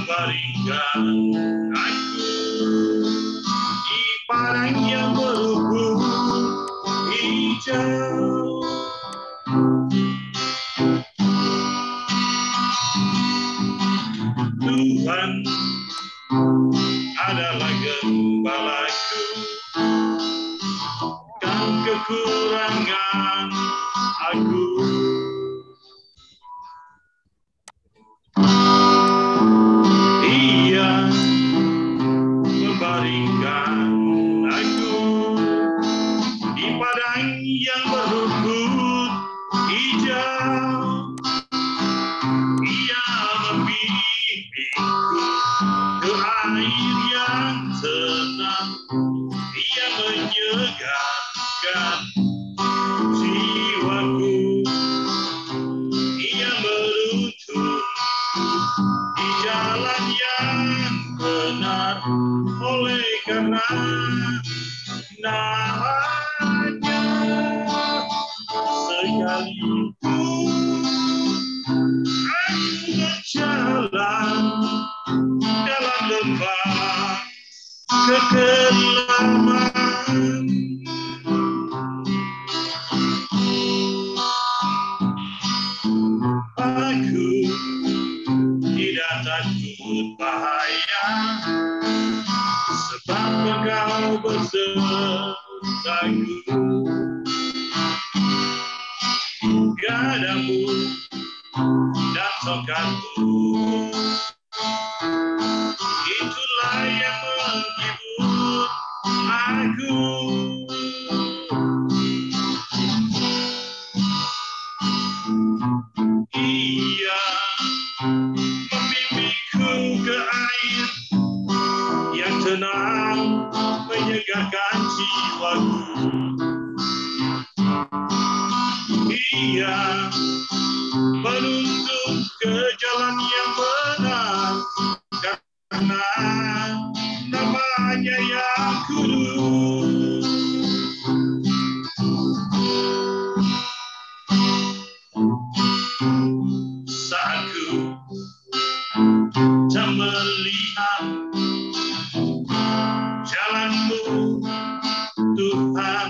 membaringkan aku di padang yang berumput hijau. Tuhan adalah gembalaku, kan kekurangan aku. Ia membaringkan aku di padang yang berumput hijau. Ia membimbingku ke air yang tenang. Ia menyegarkan jiwaku. Ia menuntun di jalan yang benar oleh karena namanya. Sekalipun aku berjalan dalam lembah kekelaman, aku tidak takut bahaya, sebab Engkau besertaku. Gadamu dan tongkatmu, itulah yang menghibur aku. Ia membimbingku ke air yang tenang, menyegarkan jiwaku. Ia menuntun ke jalan yang benar karena namanya yang kudus. Saat ku tak melihat jalan-Mu, Tuhan,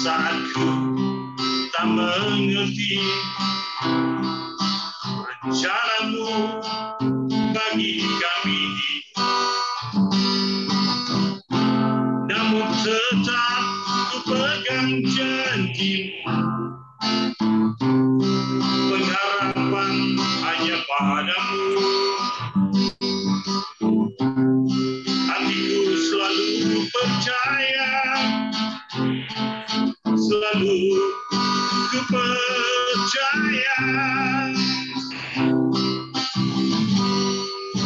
saat ku tak mengerti rencana-Mu bagi kami, namun tetap ku pegang janji-Mu. Pengharapan hanya padamu. Hatiku selalu percaya, selalu ku percaya.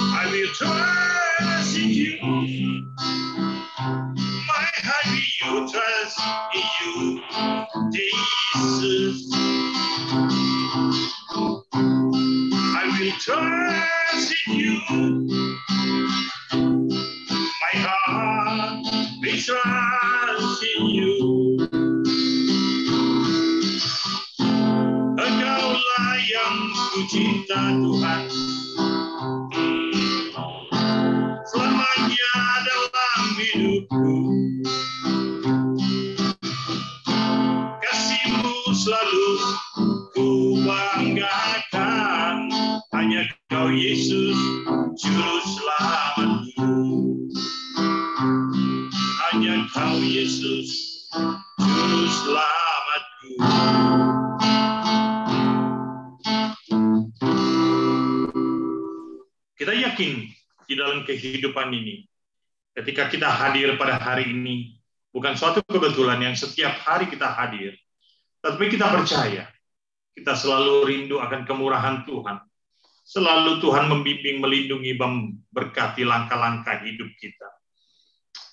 I will trust in you. My heart will trust in you, Jesus. I will trust in you. My heart will trust in you. Engkaulah yang ku cinta, Tuhan, selamanya dalam hidupku. Kasih-Mu selalu ku banggakan, hanya Kau Yesus juru selamatku. Hanya Kau Yesus juru selamatku. Kita yakin di dalam kehidupan ini, ketika kita hadir pada hari ini, bukan suatu kebetulan yang setiap hari kita hadir, tetapi kita percaya, kita selalu rindu akan kemurahan Tuhan. Selalu Tuhan membimbing, melindungi, memberkati langkah-langkah hidup kita.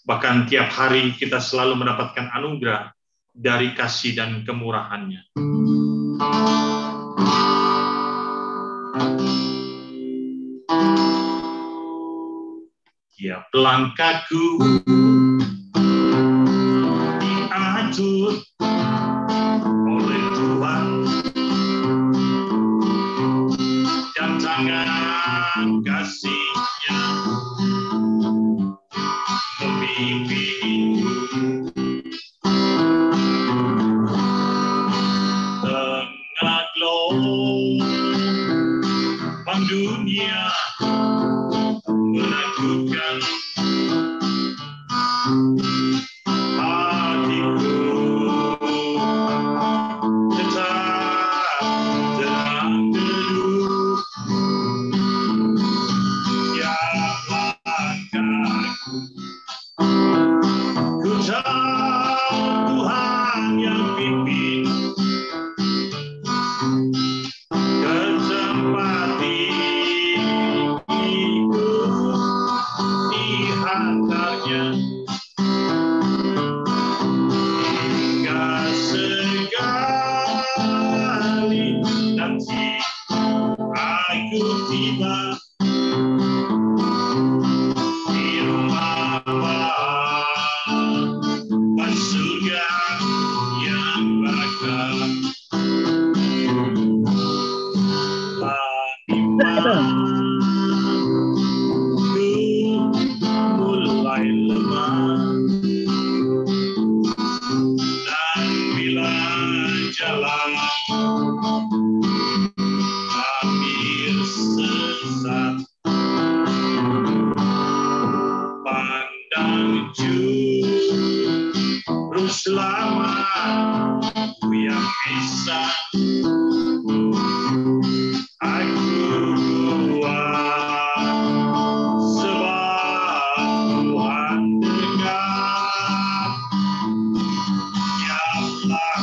Bahkan tiap hari kita selalu mendapatkan anugerah dari kasih dan kemurahan-Nya. Tiap langkahku diatur oleh Tuhan. tangan kasih-Nya membimbingku. Tengah gelombang dunia menakutkan, hatiku tetap tenang teduh. Biarlah aku, ku tahu Tuhan yang pimpin ke tempat diriku dihantarnya, hingga sekali nanti aku tiba di rumah Bapa surga yang bakal. Imanku mulai lemah, dan bila jalan hampir sesat, pandang juru selamat yang bisa aku kuat, sebab Tuhan dekat. Biarlah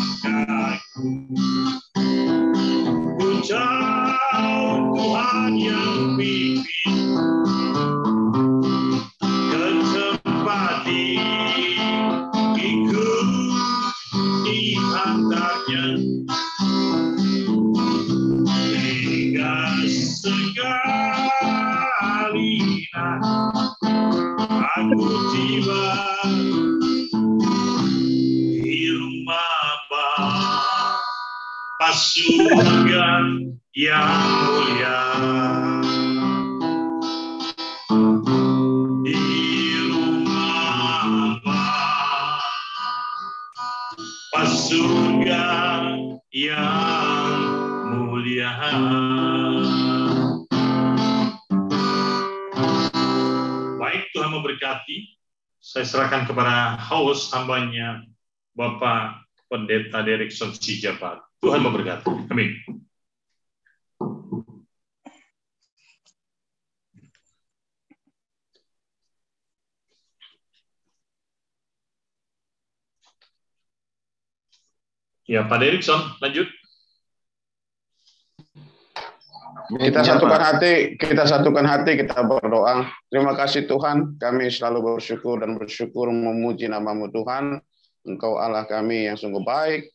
aku, ku tahu Tuhan yang pimpin ke tempat diriku dihantarnya, hingga sekali aku tiba di rumah Bapa surga yang mulia. Di rumah Bapa surga yang mulia. Baik, Tuhan memberkati. Saya serahkan kepada host hambanya Bapak Pendeta Derikson Sijabat. Tuhan memberkati. Amin. Ya, Pak Derikson, lanjut. Kita satukan hati, kita berdoa. Terima kasih Tuhan, kami selalu bersyukur dan bersyukur memuji nama-Mu Tuhan. Engkau Allah kami yang sungguh baik.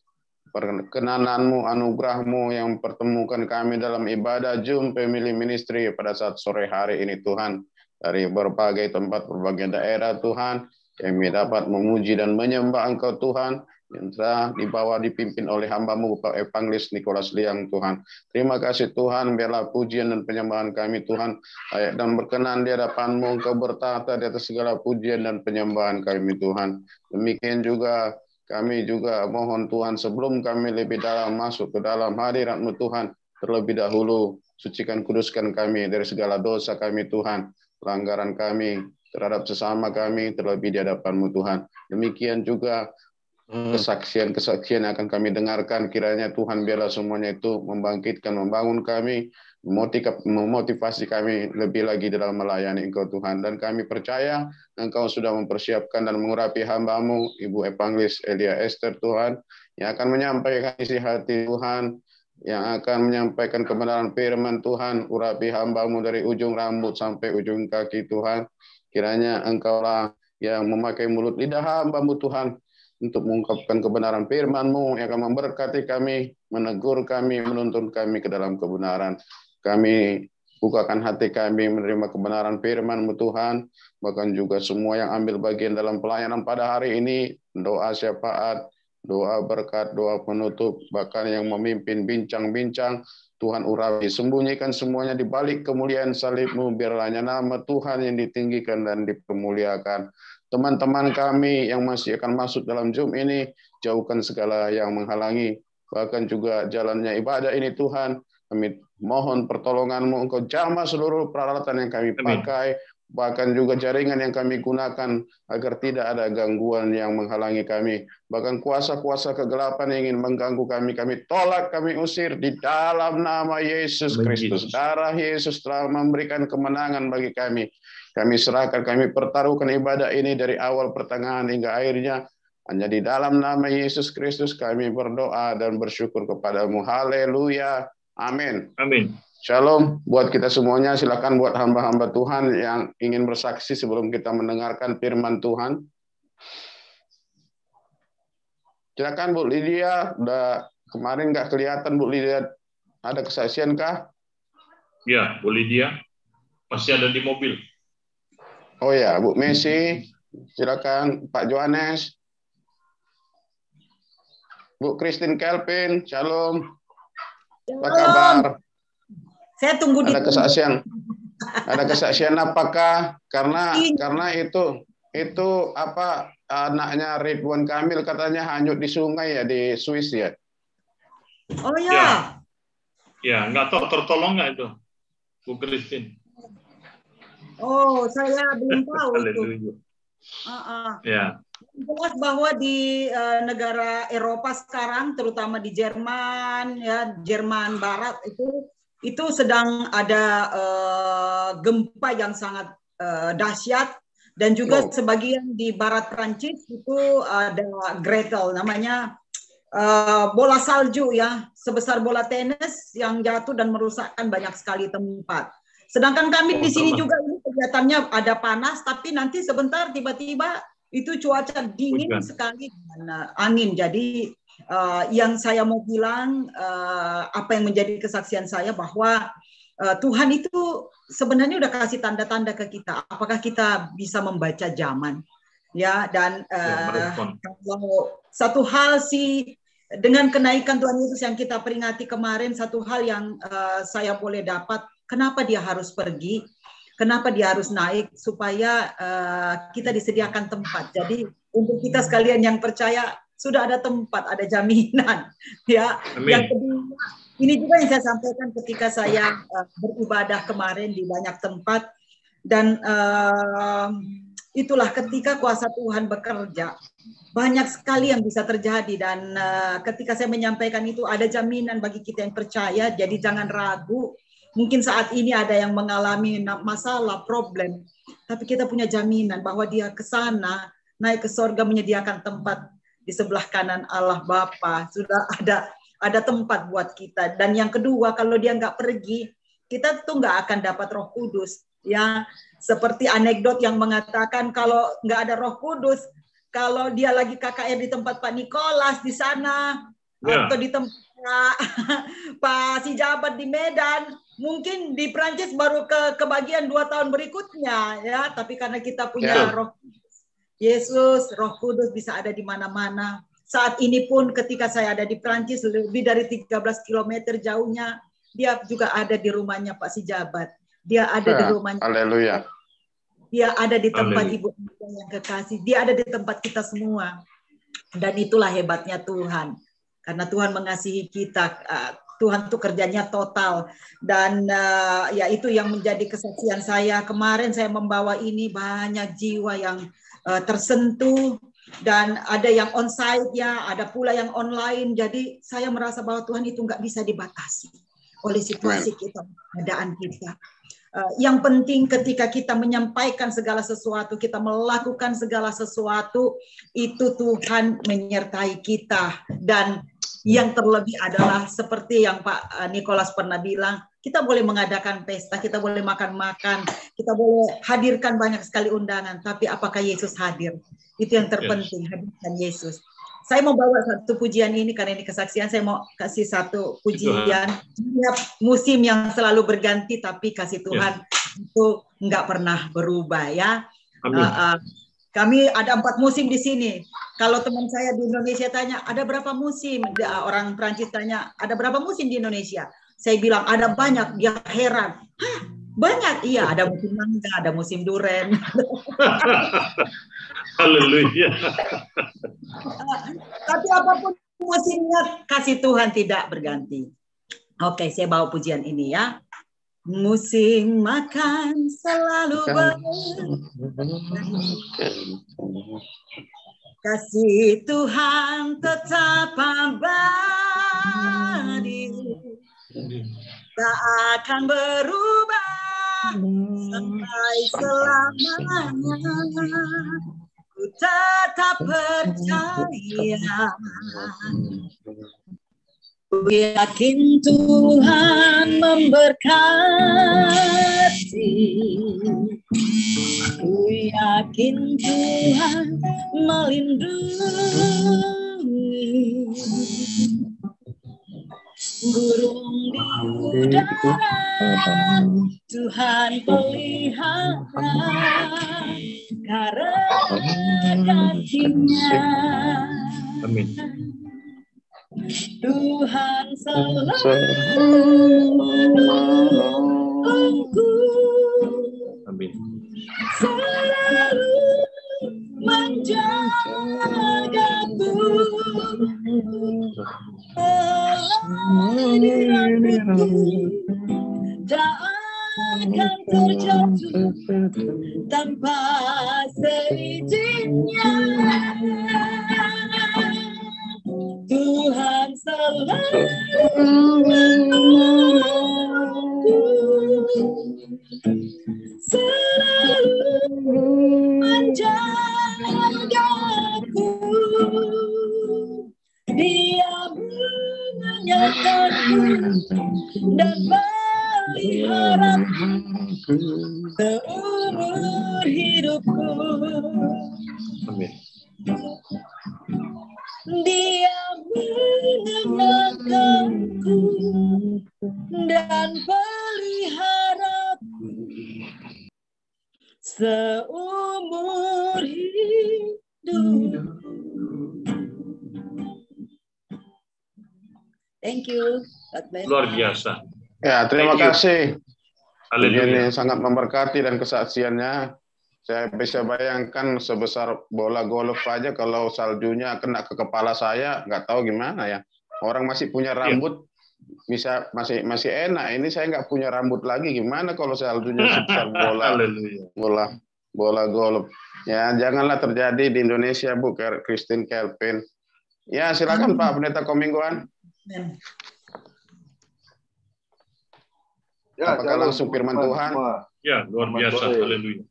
Perkenanan-Mu, anugerah-Mu yang pertemukan kami dalam ibadah Zoom Family Ministry pada saat sore hari ini Tuhan. Dari berbagai tempat, berbagai daerah Tuhan, kami dapat memuji dan menyembah Engkau Tuhan, yang telah dibawa dipimpin oleh hamba-Mu Bapak Evangelis Nicholas Liang Tuhan. Terima kasih Tuhan, biarlah pujian dan penyembahan kami Tuhan layak dan berkenan di hadapan-Mu. Engkau bertahta di atas segala pujian dan penyembahan kami Tuhan. Demikian juga kami juga mohon Tuhan, sebelum kami lebih dalam masuk ke dalam hadirat-Mu Tuhan, terlebih dahulu sucikan kuduskan kami dari segala dosa kami Tuhan, pelanggaran kami terhadap sesama kami terlebih di hadapan-Mu Tuhan. Demikian juga kesaksian-kesaksian yang akan kami dengarkan, kiranya Tuhan biarlah semuanya itu membangkitkan, membangun kami, memotivasi kami lebih lagi dalam melayani Engkau Tuhan. Dan kami percaya Engkau sudah mempersiapkan dan mengurapi hamba-Mu Ibu Evangelis Elia Esther Tuhan, yang akan menyampaikan isi hati Tuhan, yang akan menyampaikan kebenaran firman Tuhan. Urapi hamba-Mu dari ujung rambut sampai ujung kaki Tuhan. Kiranya Engkaulah yang memakai mulut lidah hamba-Mu Tuhan untuk mengungkapkan kebenaran firman-Mu yang akan memberkati kami, menegur kami, menuntun kami ke dalam kebenaran. Kami bukakan hati kami menerima kebenaran firman-Mu Tuhan, bahkan juga semua yang ambil bagian dalam pelayanan pada hari ini, doa syafaat, doa berkat, doa penutup, bahkan yang memimpin bincang-bincang, Tuhan urapi, sembunyikan semuanya di balik kemuliaan salib-Mu, biarlah nama Tuhan yang ditinggikan dan dipermuliakan. Teman-teman kami yang masih akan masuk dalam Zoom ini, jauhkan segala yang menghalangi, bahkan juga jalannya ibadah ini Tuhan. Kami mohon pertolongan-Mu, Engkau jamah seluruh peralatan yang kami pakai, bahkan juga jaringan yang kami gunakan, agar tidak ada gangguan yang menghalangi kami. Bahkan kuasa-kuasa kegelapan yang ingin mengganggu kami, kami tolak, kami usir di dalam nama Yesus Kristus. Darah Yesus telah memberikan kemenangan bagi kami. Kami serahkan, kami pertaruhkan ibadah ini dari awal, pertengahan, hingga akhirnya. Hanya di dalam nama Yesus Kristus kami berdoa dan bersyukur kepadamu. Haleluya. Amin. Amin. Shalom buat kita semuanya. Silakan buat hamba-hamba Tuhan yang ingin bersaksi sebelum kita mendengarkan firman Tuhan. Silakan Bu Lydia. Udah kemarin nggak kelihatan Bu Lydia. Ada kesaksian kah? Ya, Bu Lydia masih ada di mobil. Oh ya, Bu Messi. Silakan Pak Johannes. Bu Christine Kelvin. Shalom. Apa kabar? Saya tunggu ada kesaksian. Ada kesaksian apakah karena itu apa anaknya Ridwan Kamil katanya hanyut di sungai ya di Swiss ya? Oh ya. Ya, nggak tahu tertolong nggak itu, Bu Christine? Oh, saya belum tahu itu. Ya. Jelas bahwa di negara Eropa sekarang, terutama di Jerman, ya Jerman Barat itu sedang ada gempa yang sangat dahsyat, dan juga sebagian di barat Prancis itu ada Gretel, namanya bola salju ya, sebesar bola tenis yang jatuh dan merusakkan banyak sekali tempat. Sedangkan kami di sini juga ini kelihatannya ada panas, tapi nanti sebentar tiba-tiba itu cuaca dingin sekali dan angin. Jadi yang saya mau bilang, apa yang menjadi kesaksian saya bahwa Tuhan itu sebenarnya udah kasih tanda-tanda ke kita. Apakah kita bisa membaca zaman? Ya, dan kalau satu hal sih dengan kenaikan Tuhan Yesus yang kita peringati kemarin, satu hal yang saya boleh dapat, kenapa dia harus pergi? Kenapa dia harus naik? Supaya kita disediakan tempat. Jadi untuk kita sekalian yang percaya, sudah ada tempat, ada jaminan. Ya. Amin. Yang kedua, ini juga yang saya sampaikan ketika saya beribadah kemarin di banyak tempat, dan itulah ketika kuasa Tuhan bekerja, banyak sekali yang bisa terjadi, dan ketika saya menyampaikan itu ada jaminan bagi kita yang percaya, jadi jangan ragu. Mungkin saat ini ada yang mengalami masalah, problem, tapi kita punya jaminan bahwa dia ke sana, naik ke sorga, menyediakan tempat di sebelah kanan Allah Bapa. Sudah ada tempat buat kita. Dan yang kedua, kalau dia nggak pergi, kita tuh nggak akan dapat Roh Kudus. Ya, seperti anekdot yang mengatakan kalau nggak ada Roh Kudus, kalau dia lagi KKR di tempat Pak Nikolas di sana, atau di tempat Pak Sijabat di Medan, mungkin di Prancis baru kebagian 2 tahun berikutnya, ya. Tapi karena kita punya Roh Yesus, Roh Kudus bisa ada di mana-mana. Saat ini pun ketika saya ada di Prancis, lebih dari 13 km jauhnya, dia juga ada di rumahnya Pak Sijabat. Dia ada di rumahnya. Haleluya. Dia ada di tempat Ibu yang kekasih. Dia ada di tempat kita semua. Dan itulah hebatnya Tuhan. Karena Tuhan mengasihi kita. Tuhan tuh kerjanya total. Dan ya itu yang menjadi kesaksian saya. Kemarin saya membawa ini banyak jiwa yang tersentuh, dan ada yang on-site ya, ada pula yang online. Jadi saya merasa bahwa Tuhan itu nggak bisa dibatasi oleh situasi kita, keadaan kita. Yang penting ketika kita menyampaikan segala sesuatu, kita melakukan segala sesuatu, itu Tuhan menyertai kita. Dan yang terlebih adalah seperti yang Pak Nikolas pernah bilang, kita boleh mengadakan pesta, kita boleh makan-makan, kita boleh hadirkan banyak sekali undangan, tapi apakah Yesus hadir? Itu yang terpenting, hadirkan Yesus. Saya mau bawa satu pujian ini karena ini kesaksian, saya mau kasih satu pujian. Setiap musim yang selalu berganti, tapi kasih Tuhan itu nggak pernah berubah ya. Kami ada 4 musim di sini. Kalau teman saya di Indonesia tanya, ada berapa musim? Orang Prancis tanya, ada berapa musim di Indonesia? Saya bilang ada banyak, dia heran. Hah, banyak? Iya, ada musim mangga, ada musim duren. Haleluya. Tapi apapun musimnya, kasih Tuhan tidak berganti. Oke, saya bawa pujian ini ya. Musim makan selalu kasih Tuhan tetap abadi, tak akan berubah sampai selamanya. Ku tetap percaya, ku yakin Tuhan memberkati, ku yakin Tuhan melindungi. Burung di udara Tuhan pelihara, karena kasih-Nya. Amin. Tuhan selalu menolongku, Amin. selalu menjagaku, tak akan terjatuh tanpa seizinnya. Tuhan selalu menolongku, selalu menjagaku. Dia menyataku dan meliharaku seumur hidupku. Amin. Dia menenangkanku dan peliharaku seumur hidup. Thank you. God bless. Luar biasa. Ya, terima kasih. Haleluya. Ini sangat memberkati dan kesaksiannya. Saya bisa bayangkan sebesar bola golf aja kalau saljunya kena ke kepala saya, nggak tahu gimana ya. Orang masih punya rambut, bisa masih enak. Ini saya nggak punya rambut lagi, gimana kalau saljunya sebesar bola golf. Ya, janganlah terjadi di Indonesia, Bu Christine Kelvin. Ya, silakan Pak Pendeta Komingguan. Ya, apakah langsung firman Tuhan? Ya, luar biasa. Haleluya.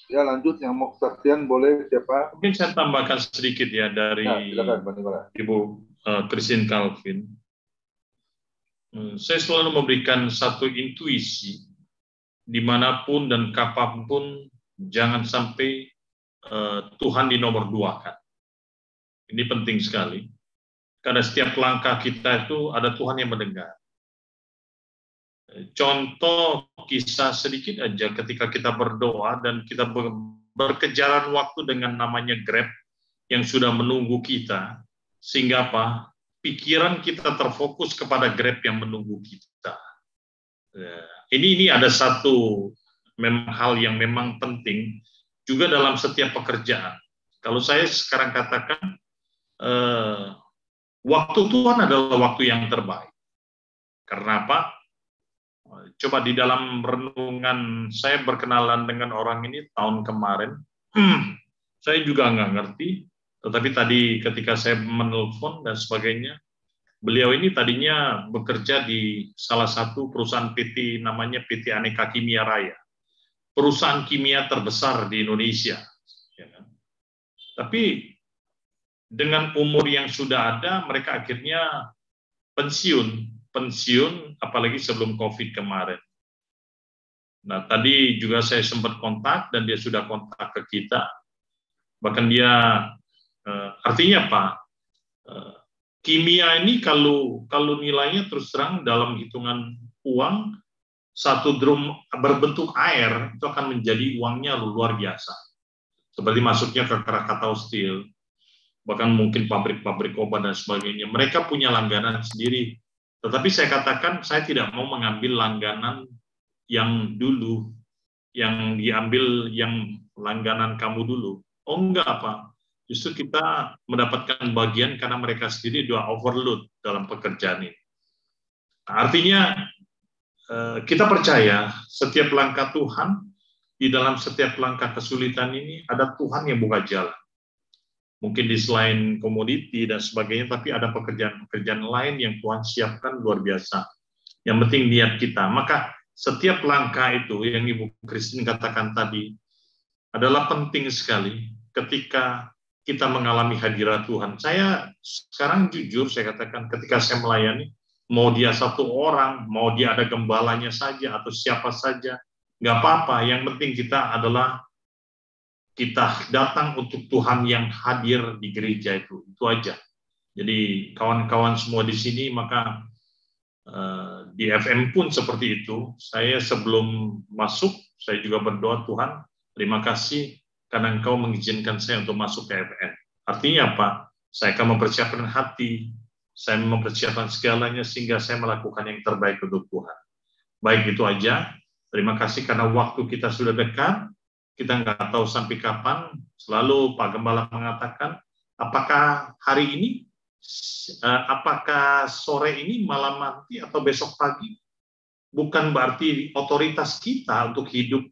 Ya, lanjut yang mau kesaksian boleh siapa? Mungkin saya tambahkan sedikit ya dari Ibu Christine Calvin. Saya selalu memberikan satu intuisi, dimanapun dan kapanpun jangan sampai Tuhan di nomor 2 kan. Ini penting sekali. Karena setiap langkah kita itu ada Tuhan yang mendengar. Contoh kisah sedikit aja ketika kita berdoa dan kita berkejaran waktu dengan namanya Grab yang sudah menunggu kita, sehingga apa? Pikiran kita terfokus kepada Grab yang menunggu kita. Ini ada satu hal yang memang penting juga dalam setiap pekerjaan. Kalau saya sekarang katakan waktu Tuhan adalah waktu yang terbaik. Karena apa? Coba di dalam renungan saya berkenalan dengan orang ini tahun kemarin. Saya juga nggak ngerti, tetapi tadi ketika saya menelpon dan sebagainya, beliau ini tadinya bekerja di salah satu perusahaan PT, namanya PT Aneka Kimia Raya, perusahaan kimia terbesar di Indonesia. Ya kan? Tapi dengan umur yang sudah ada, mereka akhirnya pensiun, apalagi sebelum COVID kemarin. Nah, tadi juga saya sempat kontak dan dia sudah kontak ke kita. Bahkan dia, artinya apa? Kimia ini kalau nilainya terus terang dalam hitungan uang, satu drum berbentuk air itu akan menjadi uangnya luar biasa. Seperti masuknya ke Krakatau Steel. bahkan mungkin pabrik-pabrik obat dan sebagainya. Mereka punya langganan sendiri. Tetapi saya katakan, saya tidak mau mengambil langganan yang dulu, yang diambil yang langganan kamu dulu. Oh enggak, Pak. Justru kita mendapatkan bagian karena mereka sendiri sudah overload dalam pekerjaan ini. Artinya, kita percaya setiap langkah Tuhan, di dalam setiap langkah kesulitan ini, ada Tuhan yang buka jalan. Mungkin di selain komoditi dan sebagainya, tapi ada pekerjaan-pekerjaan lain yang Tuhan siapkan luar biasa. Yang penting niat kita. Maka setiap langkah itu yang Ibu Christine katakan tadi adalah penting sekali ketika kita mengalami hadirat Tuhan. Saya sekarang jujur saya katakan ketika saya melayani, mau dia satu orang, mau dia ada gembalanya saja atau siapa saja, nggak apa-apa. Yang penting kita adalah kita datang untuk Tuhan yang hadir di gereja itu aja. Jadi kawan-kawan semua di sini, maka di FM pun seperti itu. Saya sebelum masuk, saya juga berdoa, Tuhan, terima kasih karena Engkau mengizinkan saya untuk masuk ke FM. Artinya apa? Saya akan mempersiapkan hati, saya mempersiapkan segalanya sehingga saya melakukan yang terbaik untuk Tuhan. Baik, itu aja. Terima kasih karena waktu kita sudah dekat. Kita nggak tahu sampai kapan. Selalu Pak Gembala mengatakan, apakah hari ini, apakah sore ini, malam nanti, atau besok pagi. Bukan berarti otoritas kita untuk hidup,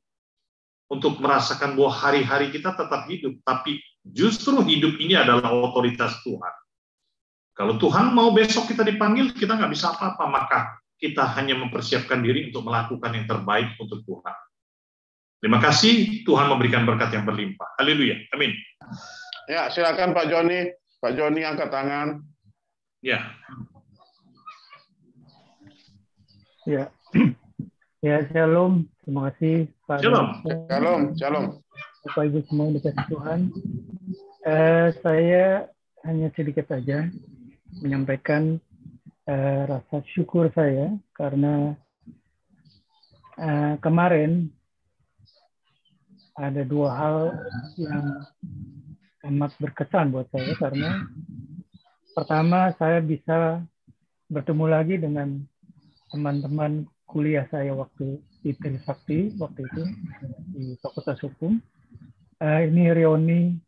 untuk merasakan bahwa hari-hari kita tetap hidup. Tapi justru hidup ini adalah otoritas Tuhan. Kalau Tuhan mau besok kita dipanggil, kita nggak bisa apa-apa. Maka kita hanya mempersiapkan diri untuk melakukan yang terbaik untuk Tuhan. Terima kasih, Tuhan memberikan berkat yang berlimpah. Haleluya, amin. Ya, silakan Pak Joni. Pak Joni angkat tangan. Ya. Ya, ya shalom. Terima kasih Pak. Shalom. Shalom, shalom. Bapak Ibu semua yang dikasih Tuhan. Saya hanya sedikit saja menyampaikan rasa syukur saya karena kemarin ada dua hal yang amat berkesan buat saya, karena pertama saya bisa bertemu lagi dengan teman-teman kuliah saya waktu di Trisakti waktu itu di Fakultas Hukum. Ini reuni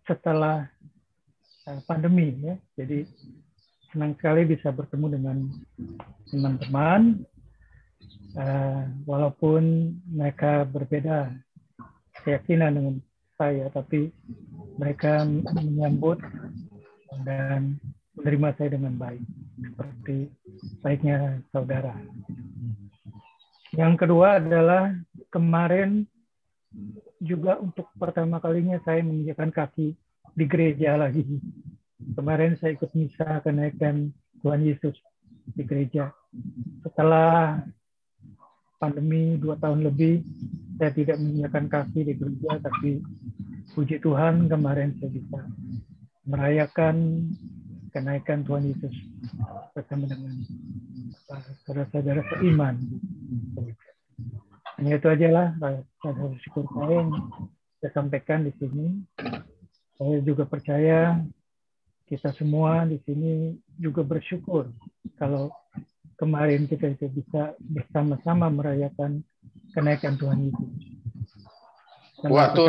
setelah pandemi ya, jadi senang sekali bisa bertemu dengan teman-teman walaupun mereka berbeda keyakinan dengan saya, tapi mereka menyambut dan menerima saya dengan baik, seperti baiknya saudara. Yang kedua adalah kemarin juga untuk pertama kalinya saya menginjakkan kaki di gereja lagi. Kemarin saya ikut misa kenaikan Tuhan Yesus di gereja. Setelah pandemi 2 tahun lebih, saya tidak menginjakkan kaki di gereja, tapi puji Tuhan kemarin saya bisa merayakan kenaikan Tuhan Yesus bersama dengan saudara-saudara seiman. Hanya itu aja lah rasa syukur saya yang saya sampaikan di sini. Saya juga percaya kita semua di sini juga bersyukur kalau kemarin kita bisa bersama-sama merayakan kenaikan Tuhan Yesus. Waktu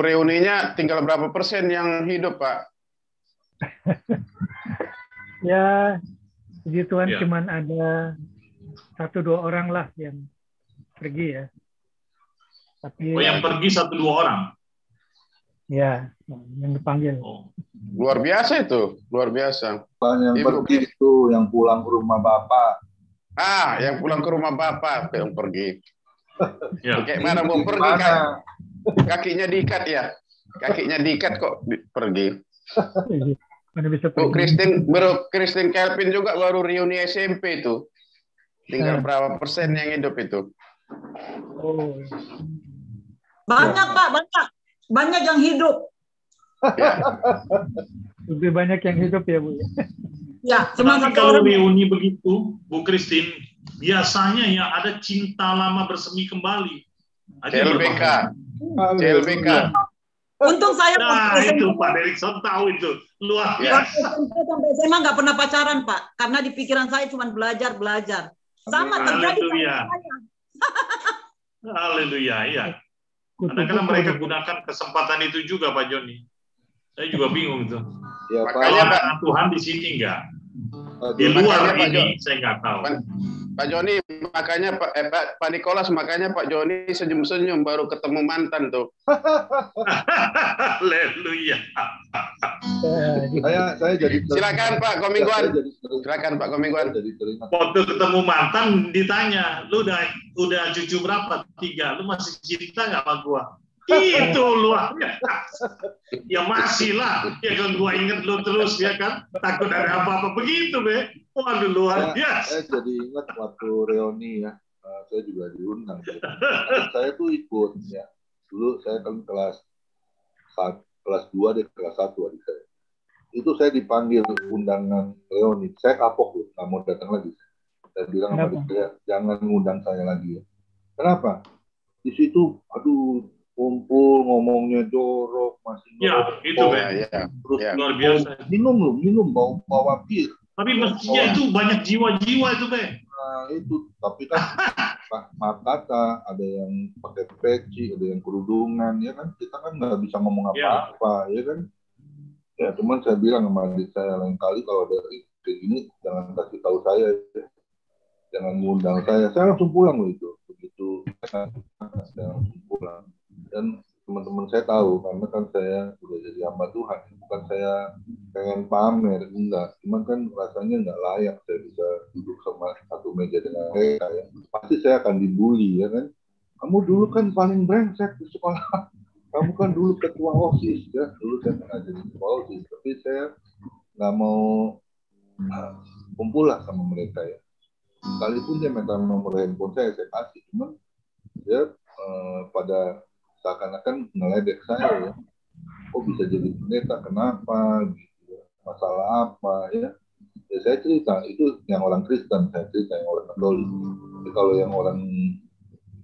reuninya tinggal berapa persen yang hidup, Pak? Ya, puji Tuhan cuman ada 1-2 orang lah yang pergi ya. Tapi yang pergi 1-2 orang. Ya, yang dipanggil. Luar biasa itu, luar biasa. Yang pergi itu yang pulang ke rumah Bapak. Yang pulang ke rumah Bapak yang pergi. Ya. Bagaimana mau pergi kan? Kakinya diikat ya? Kakinya diikat kok pergi. Bu Christine Kelvin juga baru reuni SMP itu. Tinggal berapa persen yang hidup itu? Oh. Banyak Pak, banyak. Banyak yang hidup. Ya. Lebih banyak yang hidup ya Bu. Ya, cuma kalau reuni begitu, Bu Christine, biasanya ya ada cinta lama bersemi kembali. CLBK. Untung saya Nah, waktu itu SMA, Pak Derikson tahu itu. Luar Ya. waktu biasa. SMP sampai SMA nggak pernah pacaran, Pak. Karena di pikiran saya cuma belajar. Sama terjadi Haleluya. sama saya. Haleluya, iya. Kadang-kadang Kutu-kutu mereka ada. gunakan kesempatan itu juga, Pak Joni. Saya juga bingung tuh. Ya, Makanya, Kalau Pak. anak Tuhan di sini enggak. Pak Di Joni, luar Makanya, Pak ini Jo- saya nggak tahu. Pak Joni, makanya Pak Nikolas, makanya Pak Joni senyum-senyum baru ketemu mantan tuh. Haleluya. saya jadi Silakan Pak Komingguan. Saya jadi Silakan Pak Komingguan. saya jadi teringat. Waktu ketemu mantan ditanya, lu udah cucu berapa? 3. Lu masih cinta nggak sama gua? Itu luar biasa. Ya masih lah. Ya kan gua inget lu terus ya kan. Takut ada apa-apa begitu, Be. Waduh luar biasa. Saya jadi ingat waktu reuni ya. Saya juga diundang. Saya tuh ikut ya. Dulu saya kan kelas 2 deh, kelas 1 adik saya. Itu saya dipanggil undangan reuni. Saya kapok loh, nggak mau datang lagi. Saya bilang sama adik saya, jangan ngundang saya lagi ya. Kenapa? Di situ, aduh, kumpul ngomongnya jorok, masih Ya, itu, Be. Ya. terus Ya. Luar biasa. minum bawa bir. Tapi mestinya itu banyak jiwa-jiwa itu, Be. Nah itu, tapi kan maaf kata, ada yang pakai peci, ada yang kerudungan, ya kan kita kan nggak bisa ngomong apa-apa, ya kan. Ya cuman saya bilang sama adik saya lain kali kalau ada kayak gini jangan kasih tahu saya, ya. Jangan ngundang saya langsung pulang loh itu. Begitu saya langsung pulang. Dan teman-teman saya tahu karena kan saya sudah jadi hamba Tuhan, bukan saya pengen pamer, enggak. Cuman kan rasanya nggak layak saya bisa duduk sama satu meja dengan mereka ya. Pasti saya akan dibully ya kan. Kamu dulu kan paling brengsek di sekolah. Kamu kan dulu ketua OSIS ya. Dulu saya pernah jadi ketua OSIS, tapi saya nggak mau kumpul lah sama mereka ya. Sekalipun dia minta nomor handphone saya kasih. Cuman dia pada seakan-akan ngeledek saya ya. Kok bisa jadi pendeta, kenapa gitu, masalah apa ya. Ya saya cerita, itu yang orang Kristen, saya cerita yang orang Katolik. Tapi kalau yang orang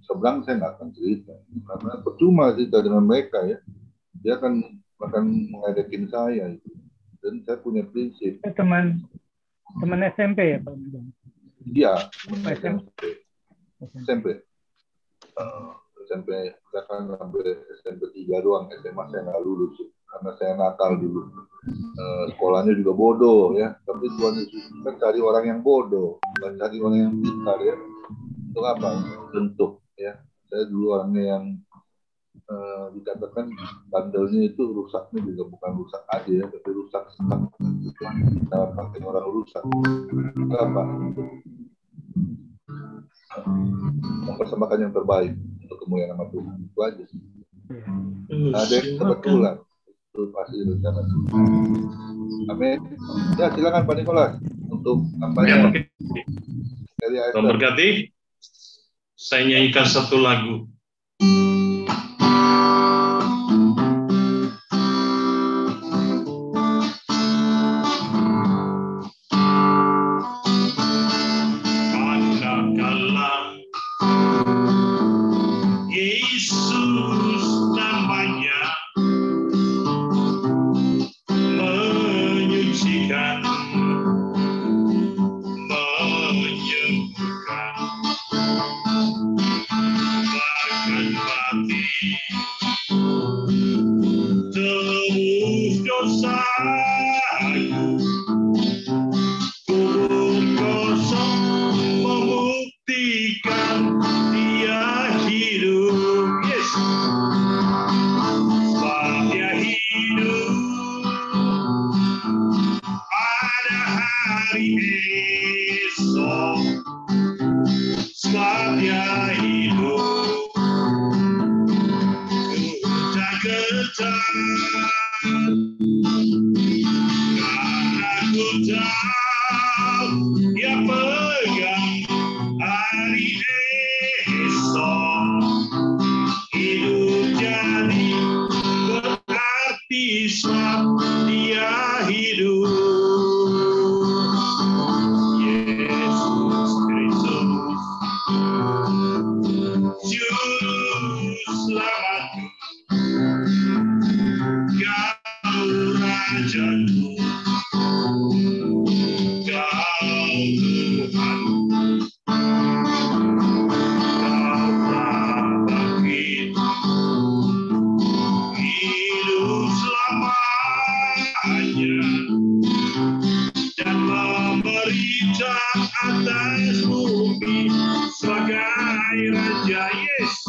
seberang saya nggak akan cerita. Karena percuma cerita dengan mereka ya. Dia akan mengeledekin saya itu. Dan saya punya prinsip. Teman SMP ya Pak? Iya, SMP. SMP saya kan sampai SMP 3 doang, SMA saya nggak lulus karena saya nakal dulu. Sekolahnya juga bodoh ya, tapi Tuhan Yesus kan cari orang yang bodoh, bukan cari orang yang pintar ya. Untuk apa? Bentuk ya. Saya dulu orangnya yang dikatakan bandelnya itu rusaknya juga bukan rusak aja ya, tapi rusak setengah. Kita pakai orang rusak. Kenapa? Mempersembahkan yang terbaik untuk kemuliaan nama Tuhan. Itu aja sih. Ada kebetulan itu pasti rencana Tuhan. Amin. Ya silakan Pak Nikolas untuk Ya, kampanye dari ASR. Tuhan berkati. Saya nyanyikan satu lagu. Manakala Yesus namanya menyucikan, menyembuhkan. atas bumi sebagai Raja Yesus.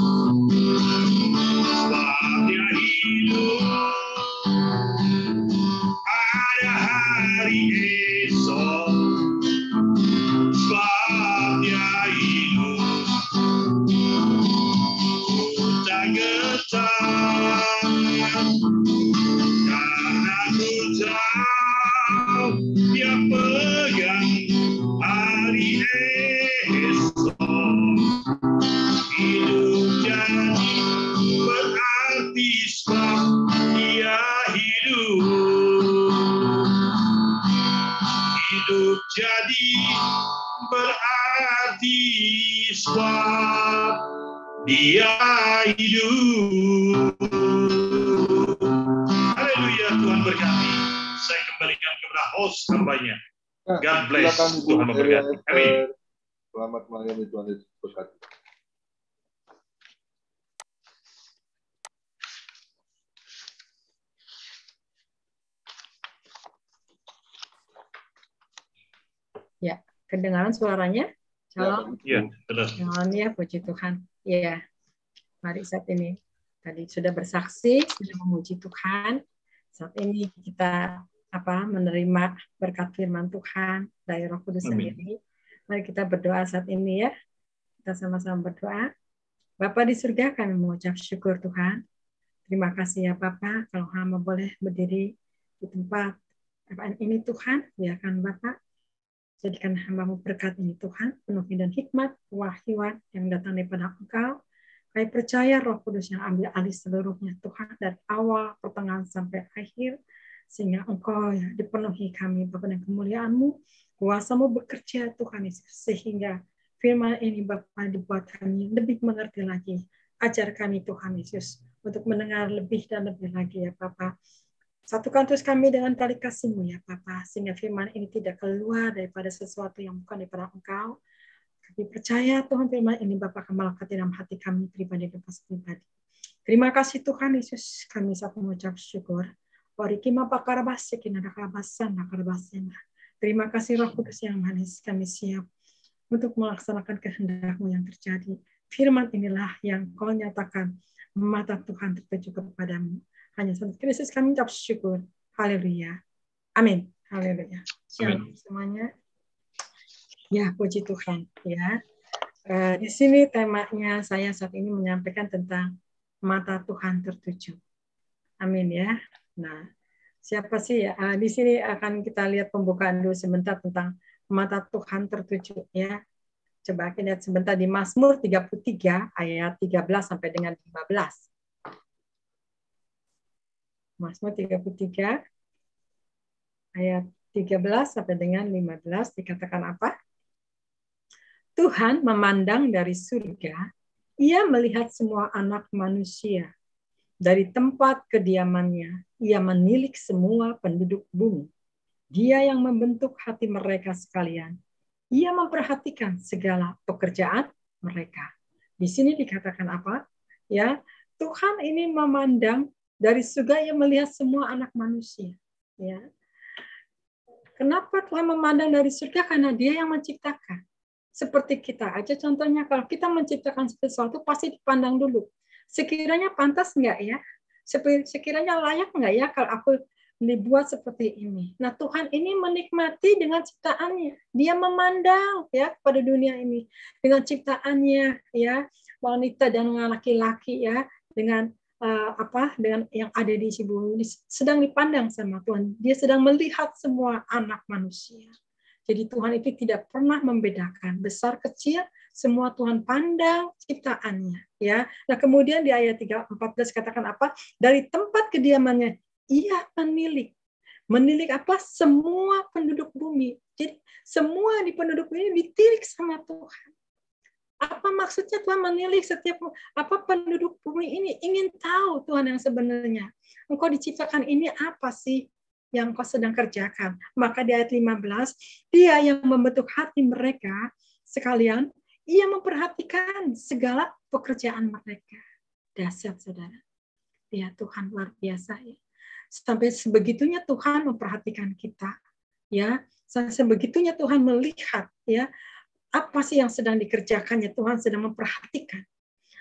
Sebab Dia hidup, ada hari esok. Sebab Dia hidup, ku tak getar, karena ku tahu Dia pegang hari esok. Hidup jadi berarti sebab Dia hidup. Hidup jadi berarti sebab Dia hidup. Haleluya, Tuhan berkati. Saya kembalikan kepada host hambanya. God bless. Tuhan memberkati. Amin. Selamat melayani, Tuhan Yesus berkati. Ya, kedengaran suaranya? Shalom. Ya, benar. Shalom ya, puji Tuhan. Ya, mari saat ini tadi sudah bersaksi, sudah memuji Tuhan. Saat ini kita menerima berkat firman Tuhan dari Roh Kudus sendiri. Mari kita berdoa saat ini ya. Kita sama-sama berdoa. Bapa di surga, kami mengucap syukur Tuhan. Terima kasih ya Bapa, kalau hamba boleh berdiri di tempat ini Tuhan, biarkan Bapa jadikan hamba-Mu berkat ini Tuhan, penuhi dan hikmat, wahyuan yang datang daripada Engkau. Kami percaya Roh Kudus yang ambil alih seluruhnya Tuhan, dari awal, pertengahan, sampai akhir, sehingga Engkau ya dipenuhi kami Bapa dan kemuliaan-Mu, kuasa-Mu bekerja Tuhan Yesus, sehingga firman ini Bapa dibuat kami lebih mengerti lagi. Ajar kami Tuhan Yesus, untuk mendengar lebih dan lebih lagi ya Bapa. Satukan terus kami dengan tali kasih-Mu ya Bapa, sehingga firman ini tidak keluar daripada sesuatu yang bukan daripada Engkau. Kami percaya Tuhan firman ini Bapa akan melekat dalam hati kami pribadi. Terima kasih Tuhan Yesus, kami sangat mengucap syukur. Terima kasih Roh Kudus yang manis, kami siap untuk melaksanakan kehendak-Mu yang terjadi. Firman inilah yang Kau nyatakan, mata Tuhan tertuju kepadamu. Hanya satu Kristus kami ucap syukur. Haleluya. Amin. Haleluya. Shalom semuanya. Ya, puji Tuhan. Ya, di sini temanya saya saat ini menyampaikan tentang mata Tuhan tertuju. Amin ya. Nah, siapa sih ya? Di sini akan kita lihat pembukaan dulu sebentar tentang mata Tuhan tertuju. Ya, coba kita lihat sebentar di Mazmur 33 ayat 13 sampai dengan 15. Mazmur 33 ayat 13 sampai dengan 15 dikatakan apa? Tuhan memandang dari surga, Ia melihat semua anak manusia. Dari tempat kediamannya, Ia menilik semua penduduk bumi. Dia yang membentuk hati mereka sekalian. Ia memperhatikan segala pekerjaan mereka. Di sini dikatakan apa? Ya, Tuhan ini memandang dari surga, Ia melihat semua anak manusia. Ya. Kenapa Tuhan memandang dari surga? Karena Dia yang menciptakan. Seperti kita aja contohnya, kalau kita menciptakan sesuatu pasti dipandang dulu. Sekiranya pantas enggak ya? Sekiranya layak enggak ya kalau aku dibuat seperti ini. Nah, Tuhan ini menikmati dengan ciptaannya. Dia memandang ya pada dunia ini dengan ciptaannya ya, wanita dan laki-laki ya, dengan dengan yang ada di isi bumi sedang dipandang sama Tuhan. Dia sedang melihat semua anak manusia. Jadi Tuhan itu tidak pernah membedakan besar kecil, semua Tuhan pandang ciptaannya ya. Nah, kemudian di ayat 14 katakan apa? Dari tempat kediamannya Ia menilik apa? Semua penduduk bumi. Jadi semua di penduduk bumi ditilik sama Tuhan. Apa maksudnya Tuhan menilik setiap penduduk bumi ini? Ingin tahu Tuhan yang sebenarnya. Engkau diciptakan ini apa sih yang Engkau sedang kerjakan? Maka di ayat 15, Dia yang membentuk hati mereka sekalian, Ia memperhatikan segala pekerjaan mereka. Dahsyat saudara. Ya Tuhan luar biasa ya. Sampai sebegitunya Tuhan memperhatikan kita. ya, sebegitunya Tuhan melihat, ya, apa sih yang sedang dikerjakannya. Tuhan sedang memperhatikan.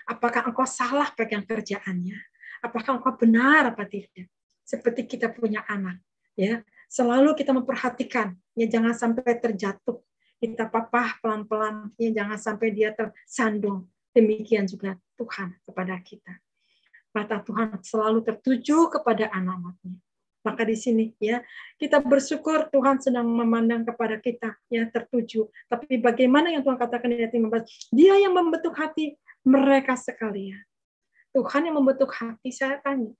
Apakah engkau salah pegang kerjaannya? Apakah engkau benar apa tidak? Seperti kita punya anak, ya, selalu kita memperhatikan, ya, jangan sampai terjatuh. Kita papah pelan-pelan, ya, jangan sampai dia tersandung. Demikian juga Tuhan kepada kita. Mata Tuhan selalu tertuju kepada anak-anaknya. Maka di sini, ya, kita bersyukur Tuhan sedang memandang kepada kita, ya, tertuju. Tapi bagaimana yang Tuhan katakan di ayat 15? Dia yang membentuk hati mereka sekalian. Tuhan yang membentuk hati. Saya tanya,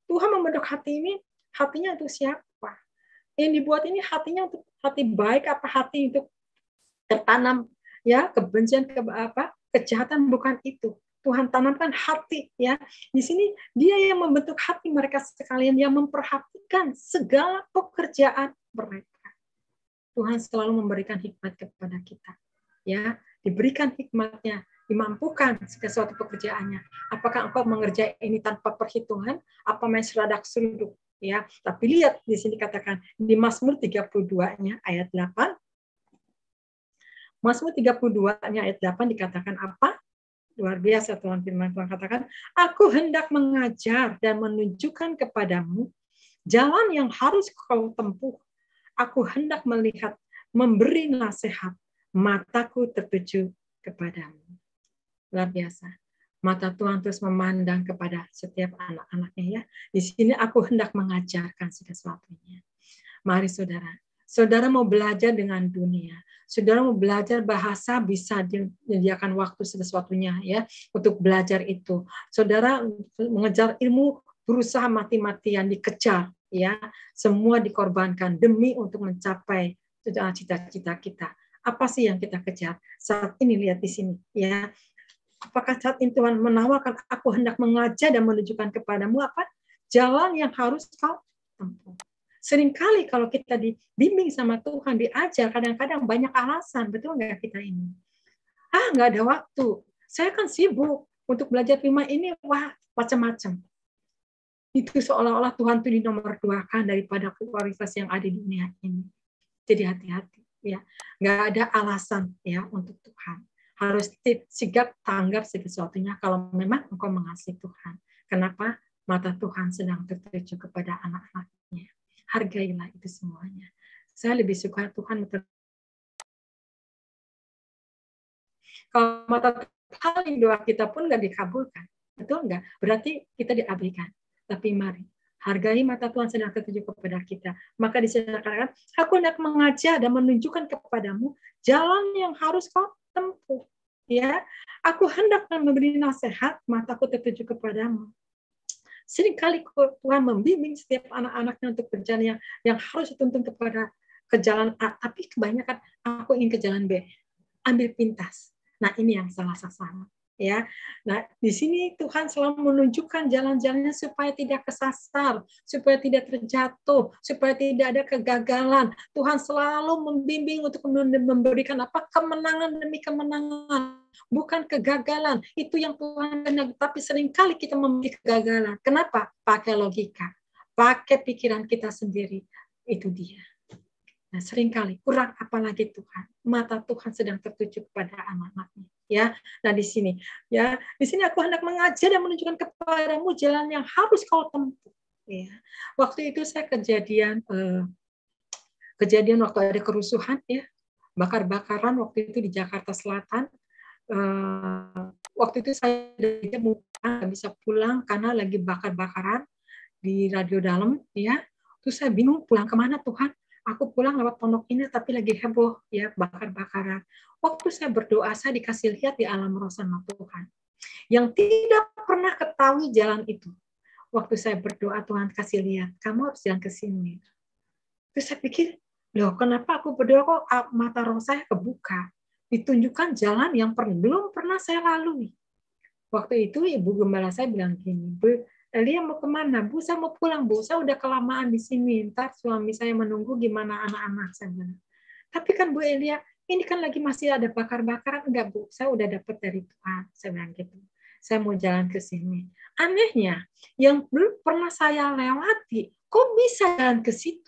Tuhan membentuk hati ini, hatinya untuk siapa? Yang dibuat ini hatinya untuk hati baik apa hati untuk tertanam, ya, kebencian, kejahatan? Bukan itu. Tuhan tanamkan hati, ya. Di sini dia yang membentuk hati mereka sekalian, yang memperhatikan segala pekerjaan mereka. Tuhan selalu memberikan hikmat kepada kita, ya. Diberikan hikmatnya, dimampukan segala suatu pekerjaannya. Apakah engkau mengerjakan ini tanpa perhitungan? Apa main seradak seruduk, ya? Tapi lihat di sini katakan di Mazmur 32-nya ayat 8. Mazmur 32-nya ayat 8 dikatakan apa? Luar biasa Tuhan, firman Tuhan katakan, aku hendak mengajar dan menunjukkan kepadamu jalan yang harus kau tempuh. Aku hendak melihat, memberi nasihat, mataku tertuju kepadamu. Luar biasa. Mata Tuhan terus memandang kepada setiap anak-anaknya, ya. Di sini aku hendak mengajarkan sesuatunya. Mari saudara. Saudara mau belajar dengan dunia. Saudara mau belajar bahasa, bisa menyediakan waktu sesuatunya, ya, untuk belajar itu. Saudara mengejar ilmu, berusaha mati-matian, dikejar, ya, semua dikorbankan demi untuk mencapai cita-cita kita. Apa sih yang kita kejar? Saat ini lihat di sini, ya. Apakah saat ini Tuhan menawarkan, aku hendak mengajar dan menunjukkan kepadamu apa? Jalan yang harus kau tempuh. Seringkali kalau kita dibimbing sama Tuhan, diajar, kadang-kadang banyak alasan, betul nggak kita ini? Nggak ada waktu. Saya kan sibuk untuk belajar firman ini, macam-macam. Itu seolah-olah Tuhan itu dinomor-duakan daripada kualitas yang ada di dunia ini. Jadi hati-hati, ya. Nggak ada alasan, ya, untuk Tuhan. Harus sigap tanggap sesuatunya kalau memang engkau mengasihi Tuhan. Kenapa? Mata Tuhan sedang tertuju kepada anak-anaknya. Hargailah itu semuanya. Saya lebih suka Tuhan. Kalau mata Tuhan, doa kita pun nggak dikabulkan. Betul nggak? Berarti kita diabaikan. Tapi mari, hargai mata Tuhan sedang tertuju kepada kita. Maka disediakan, aku hendak mengajar dan menunjukkan kepadamu jalan yang harus kau tempuh. Ya, aku hendak memberi nasihat, mataku tertuju kepadamu. Seringkali Tuhan membimbing setiap anak-anaknya untuk berjalan yang harus dituntun kepada ke jalan A, tapi kebanyakan aku ingin ke jalan B, ambil pintas. Nah, ini yang salah sasaran, ya. Nah, di sini Tuhan selalu menunjukkan jalan-jalannya supaya tidak kesasar, supaya tidak terjatuh, supaya tidak ada kegagalan. Tuhan selalu membimbing untuk memberikan apa? Kemenangan demi kemenangan. Bukan kegagalan, itu yang Tuhan kenal, tapi seringkali kita memiliki kegagalan. Kenapa? Pakai logika, pakai pikiran kita sendiri, itu dia. Nah, seringkali kurang apalagi Tuhan. Mata Tuhan sedang tertuju kepada anak-anaknya, ya. Nah, di sini, ya, di sini aku hendak mengajar dan menunjukkan kepadamu jalan yang harus kau tempuh. Ya. Waktu itu saya kejadian waktu ada kerusuhan, ya, bakar-bakaran waktu itu di Jakarta Selatan. Waktu itu saya nggak bisa pulang karena lagi bakar-bakaran di Radio Dalam, ya. Terus saya bingung pulang kemana Tuhan? Aku pulang lewat pondok ini tapi lagi heboh, ya, bakar-bakaran. Waktu saya berdoa, saya dikasih lihat di alam roh sama Tuhan yang tidak pernah ketahui jalan itu. Waktu saya berdoa, Tuhan kasih lihat, kamu harus jalan ke sini. Terus saya pikir, loh, kenapa aku berdoa kok mata roh saya kebuka? Ditunjukkan jalan yang belum pernah saya lalui. Waktu itu Ibu Gembala saya bilang gini, Bu, Elia mau kemana? Bu, saya mau pulang, Bu. Saya udah kelamaan di sini. Ntar suami saya menunggu gimana anak-anak saya bilang. Tapi kan Bu Elia, ini kan lagi masih ada bakar-bakaran. Enggak, Bu. Saya udah dapat dari Tuhan. Saya bilang gitu. Saya mau jalan ke sini. Anehnya, yang belum pernah saya lewati, kok bisa jalan ke situ?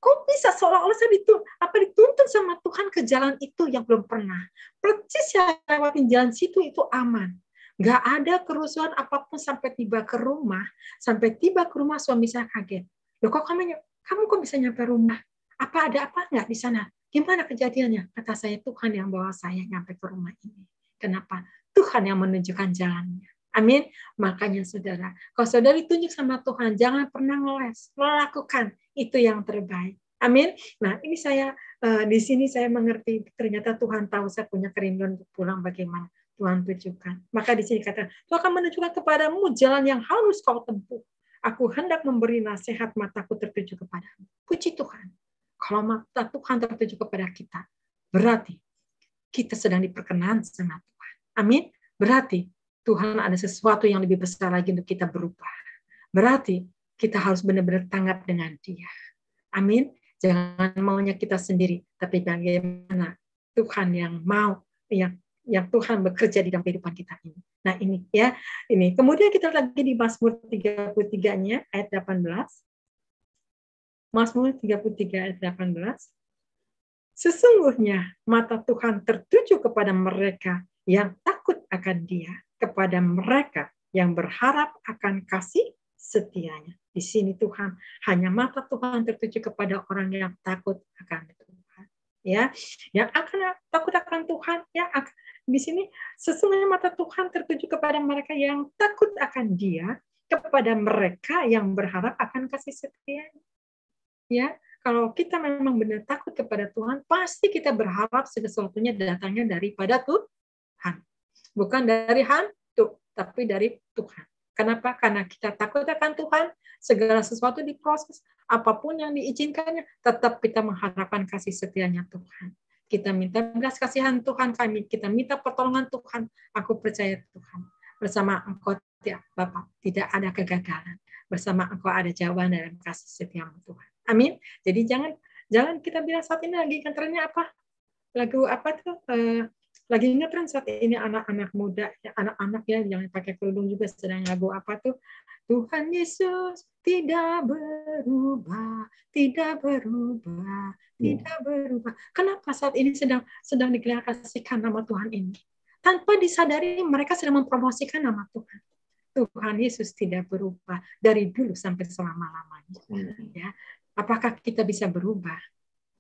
Kok bisa seolah-olah saya dituntun sama Tuhan ke jalan itu yang belum pernah. Persis saya lewatin jalan situ itu aman. Nggak ada kerusuhan apapun sampai tiba ke rumah. Sampai tiba ke rumah suami saya kaget. Loh kok kamu kok bisa nyampe rumah? Apa ada apa nggak di sana? Gimana kejadiannya? Kata saya, Tuhan yang bawa saya nyampe ke rumah ini. Kenapa? Tuhan yang menunjukkan jalannya. Amin. Makanya saudara, kalau saudara ditunjuk sama Tuhan, jangan pernah ngeles. Melakukan itu yang terbaik. Amin. Nah, ini saya di sini saya mengerti ternyata Tuhan tahu saya punya kerinduan untuk pulang bagaimana. Tuhan tunjukkan. Maka di sini kata, Tuhan akan menunjukkan kepadamu jalan yang harus kau tempuh. Aku hendak memberi nasihat, mataku tertuju kepadamu. Puji Tuhan. Kalau mata Tuhan tertuju kepada kita, berarti kita sedang diperkenan sama Tuhan. Amin. Berarti Tuhan ada sesuatu yang lebih besar lagi untuk kita berubah. Berarti kita harus benar-benar tanggap dengan Dia. Amin. Jangan maunya kita sendiri, tapi bagaimana Tuhan yang mau, yang Tuhan bekerja di dalam kehidupan kita ini. Nah ini ya, ini. Kemudian kita lagi di Mazmur 33-nya ayat 18. Mazmur 33 ayat 18. Sesungguhnya mata Tuhan tertuju kepada mereka yang takut akan Dia, kepada mereka yang berharap akan kasih setianya. Di sini Tuhan, hanya mata Tuhan tertuju kepada orang yang takut akan Tuhan. Ya, yang akan takut akan Tuhan, ya di sini sesungguhnya mata Tuhan tertuju kepada mereka yang takut akan Dia, kepada mereka yang berharap akan kasih setianya. Ya, kalau kita memang benar takut kepada Tuhan, pasti kita berharap sesuatunya datangnya daripada Tuhan. Bukan dari hantu, tapi dari Tuhan. Kenapa? Karena kita takut akan Tuhan, segala sesuatu diproses, apapun yang diizinkannya, tetap kita mengharapkan kasih setianya Tuhan. Kita minta belas kasihan Tuhan kami, kita minta pertolongan Tuhan. Aku percaya Tuhan, bersama Engkau ya Bapak, tidak ada kegagalan. Bersama Engkau ada jawaban dalam kasih setiamu Tuhan. Amin. Jadi jangan kita bilang saat ini lagi ngetrennya apa? Lagu apa tuh? Lagi ngetren saat ini anak-anak muda, anak-anak ya yang pakai kerudung juga sedang lagu apa tuh? Tuhan Yesus tidak berubah, tidak berubah, tidak berubah. Kenapa saat ini sedang dikasihkan nama Tuhan ini? Tanpa disadari mereka sedang mempromosikan nama Tuhan. Tuhan Yesus tidak berubah dari dulu sampai selama-lamanya. Ya, apakah kita bisa berubah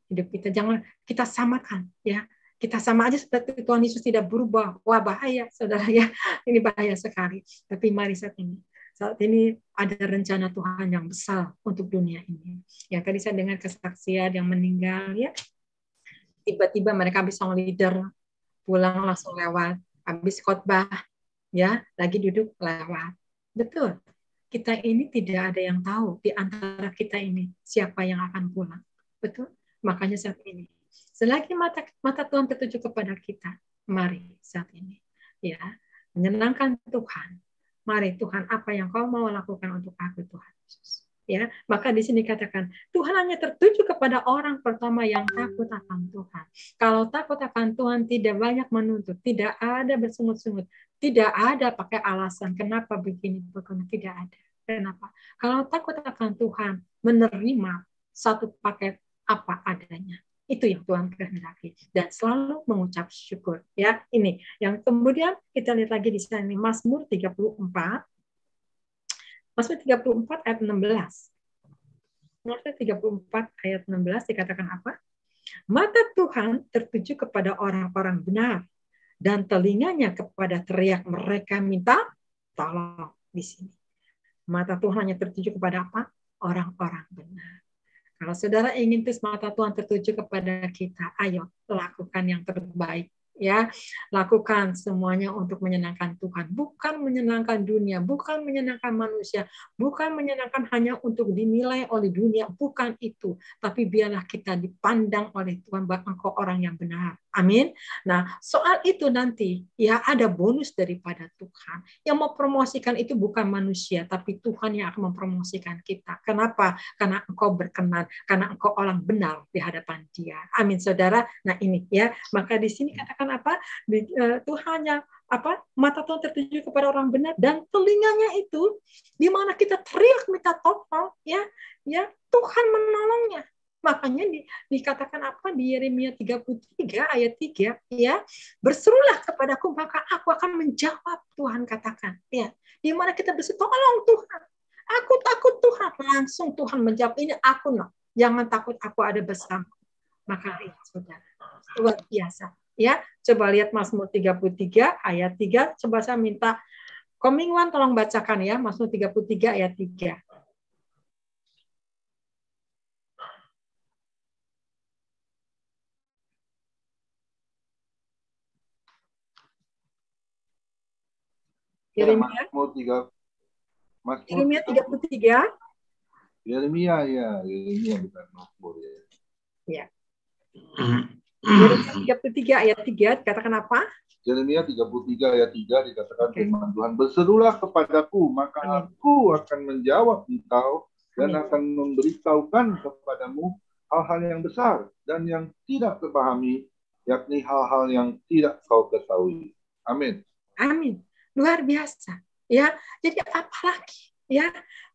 hidup kita? Jangan kita samakan, ya. Kita sama aja seperti Tuhan Yesus tidak berubah. Wah, bahaya, saudara ya. Ini bahaya sekali. Tapi mari saat ini ada rencana Tuhan yang besar untuk dunia ini. Ya, tadi saya dengar kesaksian yang meninggal, ya. Tiba-tiba mereka bisa leader, pulang langsung lewat, habis khotbah, ya, lagi duduk lewat. Betul. Kita ini tidak ada yang tahu di antara kita ini siapa yang akan pulang. Betul. Makanya saat ini, selagi mata Tuhan tertuju kepada kita, mari saat ini, ya, menyenangkan Tuhan. Mari Tuhan, apa yang Kau mau lakukan untuk aku Tuhan Yesus. Ya, maka di sini katakan Tuhan hanya tertuju kepada orang pertama yang takut akan Tuhan. Kalau takut akan Tuhan tidak banyak menuntut, tidak ada bersungut-sungut, tidak ada pakai alasan kenapa begini, tidak ada. Kenapa? Kalau takut akan Tuhan, menerima satu paket apa adanya. Itu yang Tuhan kehendaki dan selalu mengucap syukur. Ya, ini yang kemudian kita lihat lagi di sini Mazmur 34. Mazmur 34 ayat 16. Mazmur 34 ayat 16 dikatakan apa? Mata Tuhan tertuju kepada orang-orang benar dan telinganya kepada teriak mereka minta tolong. Di sini. Mata Tuhan hanya tertuju kepada apa? Orang-orang benar. Kalau saudara ingin mata Tuhan tertuju kepada kita, ayo lakukan yang terbaik. Ya, lakukan semuanya untuk menyenangkan Tuhan, bukan menyenangkan dunia, bukan menyenangkan manusia, bukan menyenangkan hanya untuk dinilai oleh dunia, bukan itu, tapi biarlah kita dipandang oleh Tuhan bahwa engkau orang yang benar. Amin. Nah, soal itu nanti ya ada bonus daripada Tuhan. Yang mau promosikan itu bukan manusia, tapi Tuhan yang akan mempromosikan kita. Kenapa? Karena engkau berkenan, karena engkau orang benar di hadapan Dia. Amin, saudara. Nah, ini ya, maka di sini katakan apa? Tuhan yang apa? Mata Tuhan tertuju kepada orang benar dan telinganya itu di mana kita teriak minta tolong, ya Tuhan menolongnya. Makanya dikatakan apa di Yeremia 33 ayat 3 ya, berserulah kepadaku maka aku akan menjawab, Tuhan katakan ya. Di mana kita berseru, tolong Tuhan, aku takut Tuhan, langsung Tuhan menjawab, ini aku no, jangan takut, aku ada bersama. Maka lihat saudara, luar biasa ya. Coba lihat Mazmur 33 ayat 3, coba saya minta Coming One tolong bacakan ya, Mazmur 33 ayat 3. Yeremia 33. Yeremia bukan Mazmur ya. Ya. Yeremia 33 ayat 3 dikatakan apa? Yeremia 33 ayat 3 dikatakan firman Tuhan, berserulah kepadaku maka aku akan menjawab engkau dan akan memberitahukan kepadamu hal-hal yang besar dan yang tidak terpahami, yakni hal-hal yang tidak kau ketahui. Amin. Amin. Luar biasa. Ya, jadi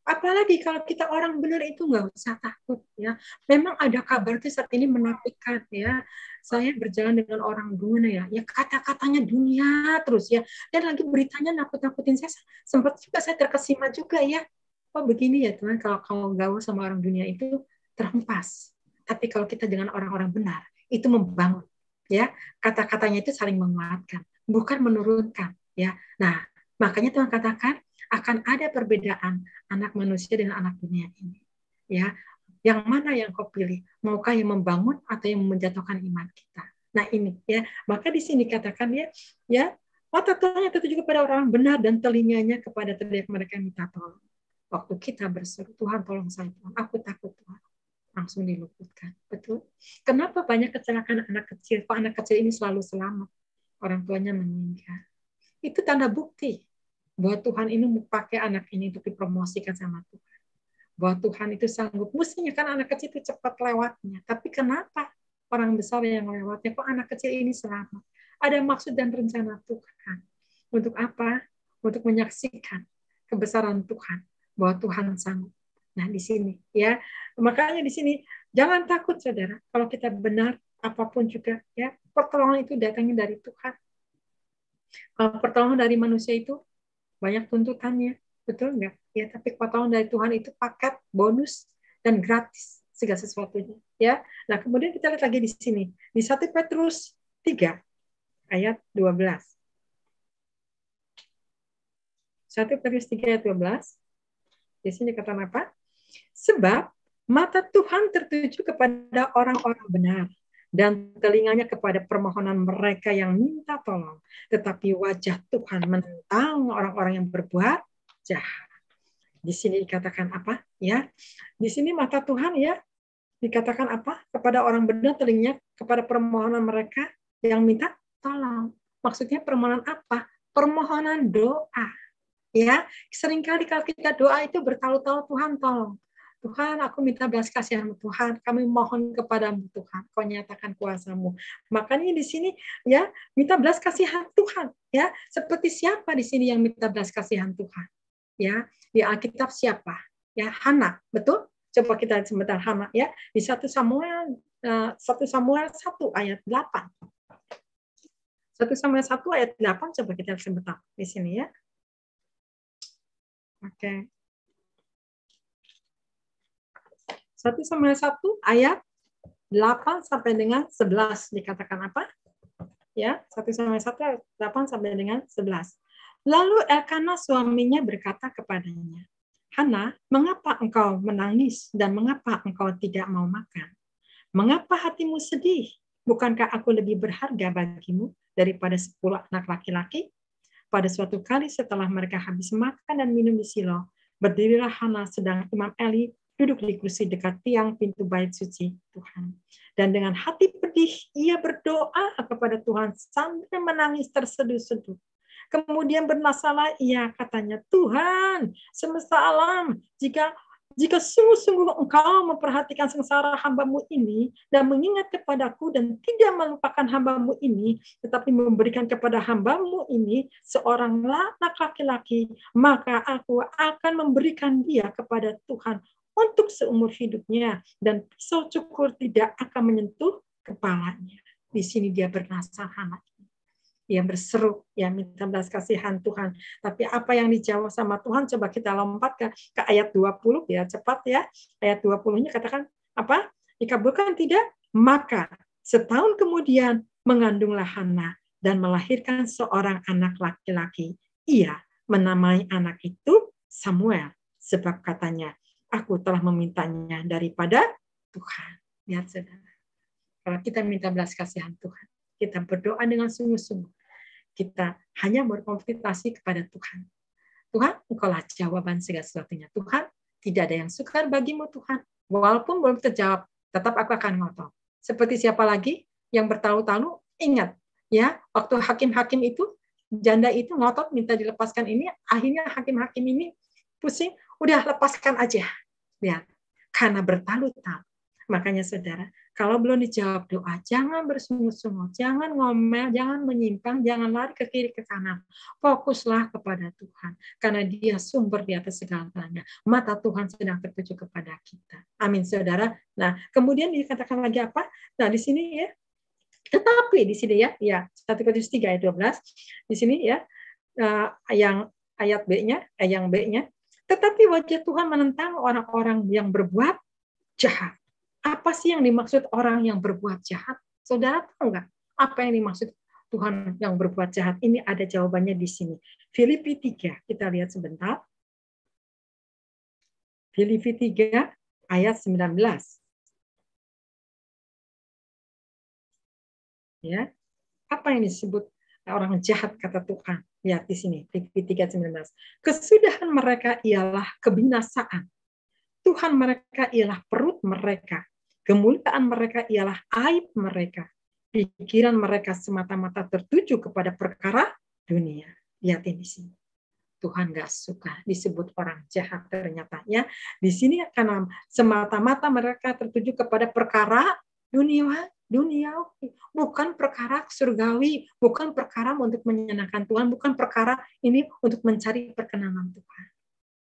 apalagi kalau kita orang benar itu nggak usah takut ya. Memang ada kabar itu saat ini menakutkan ya. Saya berjalan dengan orang dunia ya kata-katanya dunia terus ya, dan lagi beritanya nakut-nakutin saya. Sempat juga saya terkesima juga ya. Oh begini ya Tuhan, kalau gaul sama orang dunia itu terhempas. Tapi kalau kita dengan orang-orang benar itu membangun ya. Kata-katanya itu saling menguatkan, bukan menurunkan ya. Nah, makanya Tuhan katakan akan ada perbedaan anak manusia dengan anak dunia ini. Ya, yang mana yang kau pilih? Maukah yang membangun atau yang menjatuhkan iman kita? Nah ini ya, maka di sini katakan ya mata Tuhan yang tertuju kepada orang benar dan telinganya kepada teriak mereka yang minta tolong. Waktu kita berseru, Tuhan tolong saya, Tuhan, aku takut Tuhan, langsung diluputkan. Betul? Kenapa banyak kecelakaan anak kecil? Pak anak kecil ini selalu selamat, orang tuanya meninggal. Itu tanda bukti bahwa Tuhan ini mau pakai anak ini untuk dipromosikan sama Tuhan. Bahwa Tuhan itu sanggup. Mestinya kan anak kecil itu cepat lewatnya. Tapi kenapa orang besar yang lewatnya? Kok anak kecil ini selamat? Ada maksud dan rencana Tuhan. Untuk apa? Untuk menyaksikan kebesaran Tuhan. Bahwa Tuhan sanggup. Nah di sini ya. Makanya di sini jangan takut saudara. Kalau kita benar apapun juga ya. Pertolongan itu datangnya dari Tuhan. Kalau pertolongan dari manusia itu banyak tuntutannya, betul nggak? Ya, tapi pertolongan dari Tuhan itu paket, bonus, dan gratis segala sesuatunya. Ya, nah kemudian kita lihat lagi di sini di 1 Petrus 3 ayat 12. 1 Petrus 3 ayat 12. Di sini kata apa? Sebab mata Tuhan tertuju kepada orang-orang benar dan telinganya kepada permohonan mereka yang minta tolong. Tetapi wajah Tuhan menentang orang-orang yang berbuat jahat. Di sini dikatakan apa? Ya, di sini mata Tuhan ya dikatakan apa? Kepada orang benar, telinganya kepada permohonan mereka yang minta tolong. Maksudnya permohonan apa? Permohonan doa. Ya, seringkali kalau kita doa itu bertalu-talu, Tuhan tolong. Tuhan, aku minta belas kasihan-Mu Tuhan. Kami mohon kepadamu Tuhan. Kau nyatakan kuasa-Mu. Makanya di sini ya minta belas kasihan Tuhan. Ya, seperti siapa di sini yang minta belas kasihan Tuhan? Ya, di Alkitab siapa? Ya, Hana, betul? Coba kita sebentar Hana ya. Di 1 Samuel 1 ayat 8. 1 Samuel 1 ayat 8 coba kita sebentar di sini ya. Oke. 1 Samuel 1 ayat 8 sampai dengan 11 dikatakan apa? Ya, 1 Samuel 1 ayat 8 sampai dengan 11. Lalu Elkana suaminya berkata kepadanya, Hana, mengapa engkau menangis dan mengapa engkau tidak mau makan? Mengapa hatimu sedih? Bukankah aku lebih berharga bagimu daripada 10 anak laki-laki? Pada suatu kali setelah mereka habis makan dan minum di Silo, berdirilah Hana sedang Imam Eli duduk di kursi dekat tiang pintu bait suci Tuhan. Dan dengan hati pedih, ia berdoa kepada Tuhan sambil menangis terseduh-seduh. Kemudian bernasalah ia katanya, Tuhan, semesta alam, jika sungguh-sungguh engkau memperhatikan sengsara hamba-Mu ini dan mengingat kepadaku dan tidak melupakan hamba-Mu ini, tetapi memberikan kepada hamba-Mu ini seorang anak laki-laki, maka aku akan memberikan dia kepada Tuhan untuk seumur hidupnya, dan pisau cukur tidak akan menyentuh kepalanya. Di sini dia bernasar anak. Dia berseru, ya minta belas kasihan Tuhan. Tapi apa yang dijawab sama Tuhan, coba kita lompat ke ayat 20, ya cepat ya. Ayat 20-nya katakan apa? Dikabulkan tidak? Maka setahun kemudian mengandunglah Hana dan melahirkan seorang anak laki-laki. Ia menamai anak itu Samuel, sebab katanya, aku telah memintanya daripada Tuhan. Lihat saudara. Kalau kita minta belas kasihan Tuhan, kita berdoa dengan sungguh-sungguh, kita hanya berkonfirmasi kepada Tuhan. Tuhan, Engkaulah jawaban segala sesuatunya. Tuhan, tidak ada yang sukar bagimu Tuhan. Walaupun belum terjawab, tetap aku akan ngotot. Seperti siapa lagi yang bertalu-talu, ingat, ya, waktu hakim-hakim itu, janda itu ngotot minta dilepaskan ini, akhirnya hakim-hakim ini pusing, udah lepaskan aja. Lihat, karena bertalu-talu. Makanya saudara, kalau belum dijawab doa, jangan bersungut-sungut, jangan ngomel, jangan menyimpang, jangan lari ke kiri ke kanan. Fokuslah kepada Tuhan, karena Dia sumber di atas segalanya. Mata Tuhan sedang tertuju kepada kita. Amin, saudara. Nah, kemudian dikatakan lagi apa? Nah, di sini ya, tetapi di sini ya, 1 Korintus 3 ayat 12, di sini ya, yang ayat B-nya, yang B-nya, tetapi wajah Tuhan menentang orang-orang yang berbuat jahat. Apa sih yang dimaksud orang yang berbuat jahat? Saudara tahu nggak apa yang dimaksud Tuhan yang berbuat jahat? Ini ada jawabannya di sini. Filipi 3, kita lihat sebentar. Filipi 3 ayat 19. Ya. Apa yang disebut orang jahat kata Tuhan? Lihat di sini, Filipi 3:19. Kesudahan mereka ialah kebinasaan. Tuhan mereka ialah perut mereka. Kemuliaan mereka ialah aib mereka. Pikiran mereka semata-mata tertuju kepada perkara dunia. Lihat di sini. Tuhan nggak suka disebut orang jahat ternyata. Ya, di sini karena semata-mata mereka tertuju kepada perkara duniawi, bukan perkara surgawi, bukan perkara untuk menyenangkan Tuhan, bukan perkara ini untuk mencari perkenanan Tuhan.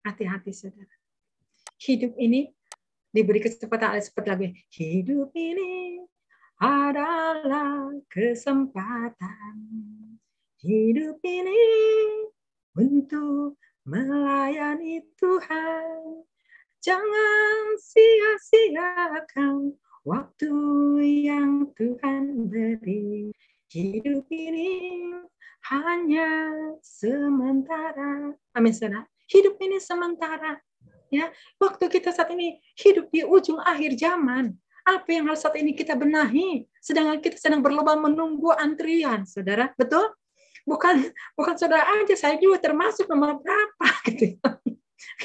Hati-hati saudara. Hidup ini diberi kesempatan seperti lagu. Hidup ini adalah kesempatan. Hidup ini untuk melayani Tuhan. Jangan sia-siakan waktu yang Tuhan beri. Hidup ini hanya sementara. Amin, saudara. Hidup ini sementara. Ya, waktu kita saat ini hidup di ujung akhir zaman. Apa yang harus saat ini kita benahi? Sedangkan kita sedang berlomba menunggu antrian, saudara. Betul? Bukan saudara aja, saya juga termasuk nomor berapa gitu.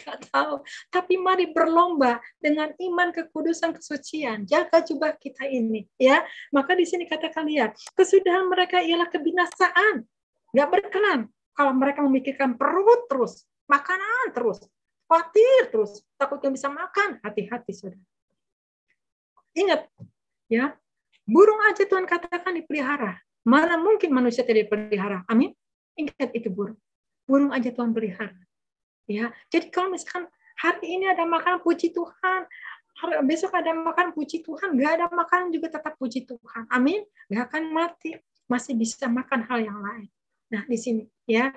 Nggak tahu. Tapi mari berlomba dengan iman, kekudusan, kesucian. Jaga jubah kita ini, ya. Maka di sini katakan lihat, kesudahan mereka ialah kebinasaan. Nggak berkenan kalau mereka memikirkan perut terus, makanan terus, khawatir terus, takutnya bisa makan. Hati-hati, saudara. Ingat, ya, burung aja Tuhan katakan dipelihara. Mana mungkin manusia tidak dipelihara? Amin. Ingat itu burung. Burung aja Tuhan pelihara. Ya, jadi kalau misalkan hari ini ada makanan, puji Tuhan. Besok ada makanan, puji Tuhan. Nggak ada makanan juga tetap puji Tuhan. Amin. Nggak akan mati. Masih bisa makan hal yang lain. Nah, di sini, ya.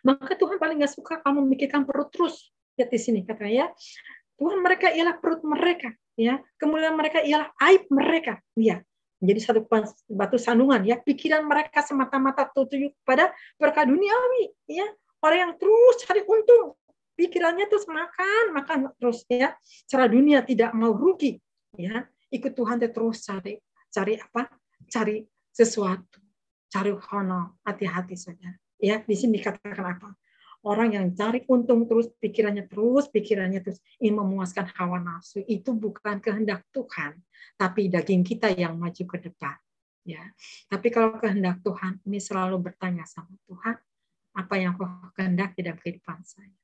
Maka Tuhan paling nggak suka kamu memikirkan perut terus. Lihat di sini katanya ya. Tuhan mereka ialah perut mereka, ya. Kemudian mereka ialah aib mereka, ya. Menjadi satu batu sandungan, ya. Pikiran mereka semata-mata tertuju pada perkara duniawi, ya. Orang yang terus cari untung, pikirannya terus makan terus, ya. Secara dunia tidak mau rugi, ya. Ikut Tuhan terus cari apa? Cari sesuatu, cari honor. Hati-hati saja. Ya, di sini dikatakan apa? Orang yang cari untung terus, pikirannya terus ingin memuaskan hawa nafsu, itu bukan kehendak Tuhan, tapi daging kita yang maju ke depan. Ya, tapi kalau kehendak Tuhan, ini selalu bertanya sama Tuhan, apa yang kau kehendak dalam kehidupan saya?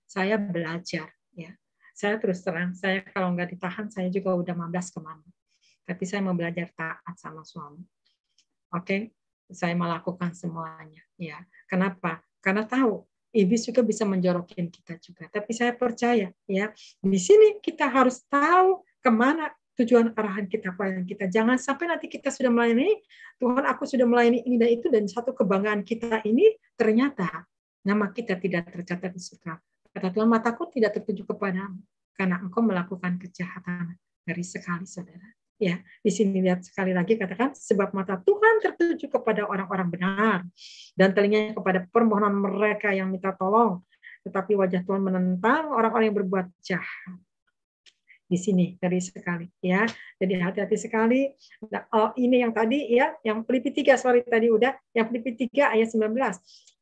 Saya belajar, ya. Saya terus terang, saya kalau nggak ditahan, saya juga udah 15 kemana. Tapi saya mau belajar taat sama suami. Oke, saya melakukan semuanya. Ya, kenapa? Karena tahu Iblis juga bisa menjorokin kita juga. Tapi saya percaya ya, di sini kita harus tahu kemana tujuan arahan kita, pelayanan kita. Jangan sampai nanti kita sudah melayani, Tuhan aku sudah melayani ini dan itu, dan satu kebanggaan kita ini ternyata nama kita tidak tercatat di surga. Kata Tuhan, mataku tidak tertuju kepadamu karena engkau melakukan kejahatan. Ngeri sekali, saudara. Ya, di sini lihat sekali lagi katakan, sebab mata Tuhan tertuju kepada orang-orang benar dan telinganya kepada permohonan mereka yang minta tolong, tetapi wajah Tuhan menentang orang-orang yang berbuat jahat. Di sini dari sekali ya. Jadi hati-hati sekali. Oh, ini yang tadi ya, yang Filipi 3 tadi udah, yang Filipi 3 ayat 19.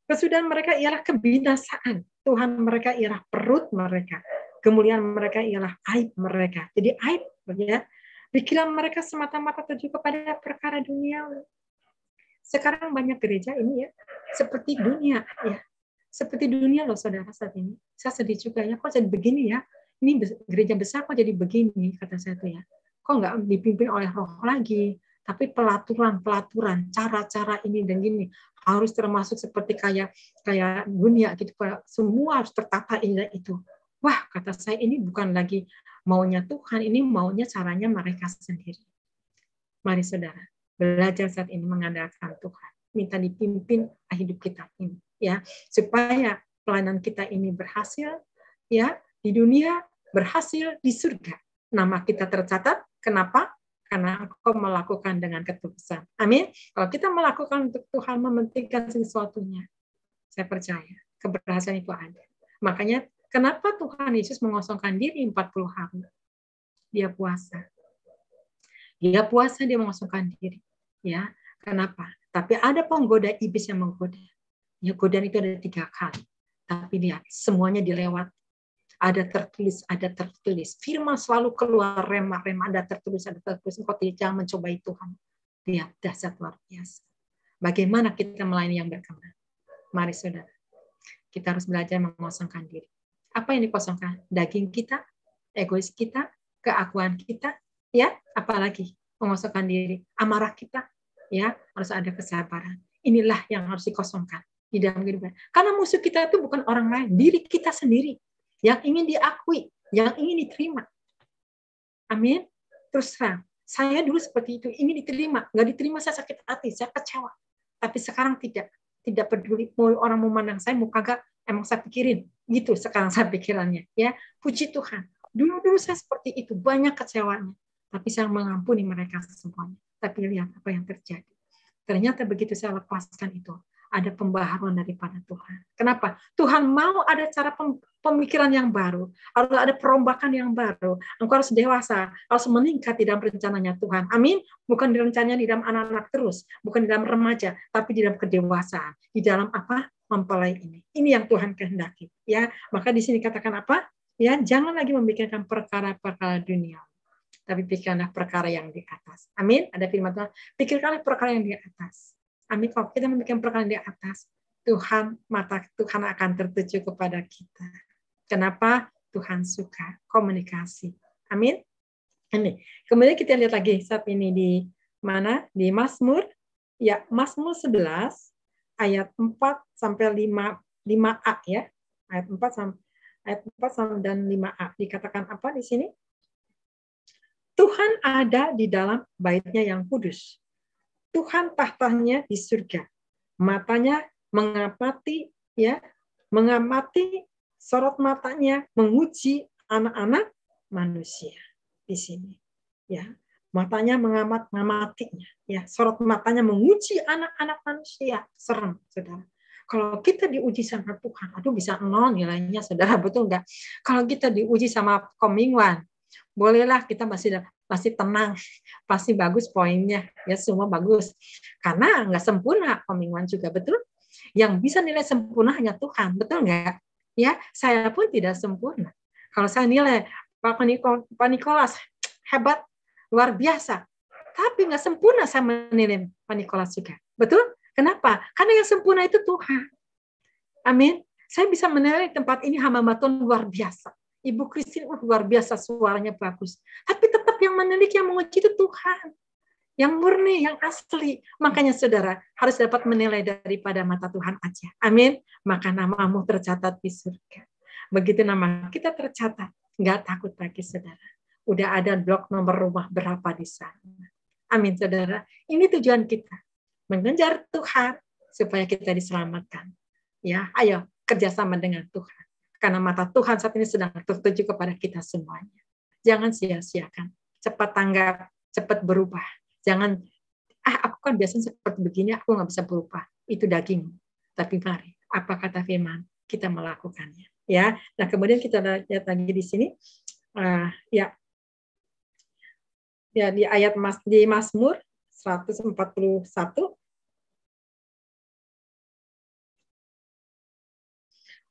Kesudahan mereka ialah kebinasaan. Tuhan mereka ialah perut mereka. Kemuliaan mereka ialah aib mereka. Jadi aib ya. Pikiran mereka semata-mata tertuju kepada perkara dunia. Sekarang banyak gereja ini ya seperti dunia ya. Seperti dunia loh saudara saat ini. Saya sedih juga ya, kok jadi begini ya. Ini gereja besar kok jadi begini, kata saya tuh ya. Kok nggak dipimpin oleh roh lagi, tapi pelaturan, cara-cara ini dan gini harus termasuk seperti kayak dunia gitu. Semua harus tertata ini dan itu. Wah, kata saya ini bukan lagi maunya Tuhan, ini maunya caranya mereka sendiri. Mari saudara, belajar saat ini mengandalkan Tuhan. Minta dipimpin hidup kita ini, ya, supaya pelayanan kita ini berhasil, ya, di dunia, berhasil di surga. Nama kita tercatat. Kenapa? Karena engkau melakukan dengan ketulusan. Amin. Kalau kita melakukan untuk Tuhan, mementingkan sesuatunya, saya percaya keberhasilan itu ada. Makanya kenapa Tuhan Yesus mengosongkan diri 40 hari? Dia puasa. Dia puasa, dia mengosongkan diri. Ya, kenapa? Tapi ada penggoda iblis yang menggoda. Ya, godaan itu ada 3 kali. Tapi lihat, semuanya dilewati. Ada tertulis. Firman selalu keluar, rema, ada tertulis. Engkau jangan mencobai Tuhan. Lihat, dahsyat luar biasa. Bagaimana kita melayani yang berkenan? Mari saudara, kita harus belajar mengosongkan diri. Apa yang dikosongkan? Daging kita, egois kita, keakuan kita, ya, apalagi mengosongkan diri, amarah kita, ya, harus ada kesabaran. Inilah yang harus dikosongkan di dalam kehidupan. Karena musuh kita itu bukan orang lain, diri kita sendiri. Yang ingin diakui, yang ingin diterima. Amin. Terus terang, saya dulu seperti itu, ingin diterima, nggak diterima saya sakit hati, saya kecewa. Tapi sekarang tidak peduli mau orang memandang saya mau kagak, emang saya pikirin gitu. Sekarang saya pikirannya, ya. Puji Tuhan. Dulu saya seperti itu, banyak kecewanya. Tapi saya mengampuni mereka semuanya. Tapi lihat apa yang terjadi. Ternyata begitu saya lepaskan itu, ada pembaharuan daripada Tuhan. Kenapa? Tuhan mau ada cara pemikiran yang baru, harus ada perombakan yang baru. Engkau harus dewasa, harus meningkat di dalam rencananya Tuhan. Amin. Bukan di rencananya di dalam anak-anak terus, bukan di dalam remaja, tapi di dalam kedewasaan. Di dalam apa? Mempelai ini. Ini yang Tuhan kehendaki. Ya, maka di sini katakan apa? Ya, jangan lagi memikirkan perkara-perkara dunia, tapi pikirkanlah perkara yang di atas. Amin. Ada firman Tuhan. Pikirkanlah perkara yang di atas. Amin. Kalau kita memikirkan perkara di atas, mata Tuhan akan tertuju kepada kita. Kenapa? Tuhan suka komunikasi. Amin. Ini. Kemudian kita lihat lagi saat ini di mana? Di Mazmur. Ya, Mazmur 11 ayat 4 sampai 5a ya. Ayat 4 dan 5a. Dikatakan apa di sini? Tuhan ada di dalam bait-Nya yang kudus. Tuhan tahtanya di surga. Matanya mengamati, ya, mengamati, sorot matanya menguji anak-anak manusia di sini. Ya, matanya mengamatinya, ya, sorot matanya menguji anak-anak manusia. Serem, saudara. Kalau kita diuji sama Tuhan, aduh bisa 0 nilainya, saudara, betul nggak? Kalau kita diuji sama Komingwan, bolehlah kita masih tenang, pasti bagus poinnya, ya semua bagus. Karena nggak sempurna Komingwan juga, betul? Yang bisa nilai sempurna hanya Tuhan, betul nggak? Ya, saya pun tidak sempurna. Kalau saya nilai Pak Nikolas hebat, luar biasa, tapi nggak sempurna saya menilai Pak Nikolas juga, betul? Kenapa? Karena yang sempurna itu Tuhan. Amin. Saya bisa menilai tempat ini hamba Tuhan luar biasa. Ibu Christine luar biasa, suaranya bagus. Tapi tetap yang meneliti, yang menguji itu Tuhan. yang murni, yang asli. Makanya saudara harus dapat menilai daripada mata Tuhan aja. Amin. Maka namamu tercatat di surga. Begitu nama kita tercatat, nggak takut lagi saudara. Udah ada blok nomor rumah berapa di sana. Amin saudara. Ini tujuan kita. Mengejar Tuhan supaya kita diselamatkan. Ya, ayo kerjasama dengan Tuhan. Karena mata Tuhan saat ini sedang tertuju kepada kita semuanya. Jangan sia-siakan. Cepat tanggap, cepat berubah. Jangan, aku kan biasanya seperti begini, aku nggak bisa berubah. Itu daging. Tapi mari, apa kata firman? Kita melakukannya. Ya, nah kemudian kita lihat lagi di sini, ya di ayat di Mazmur 141.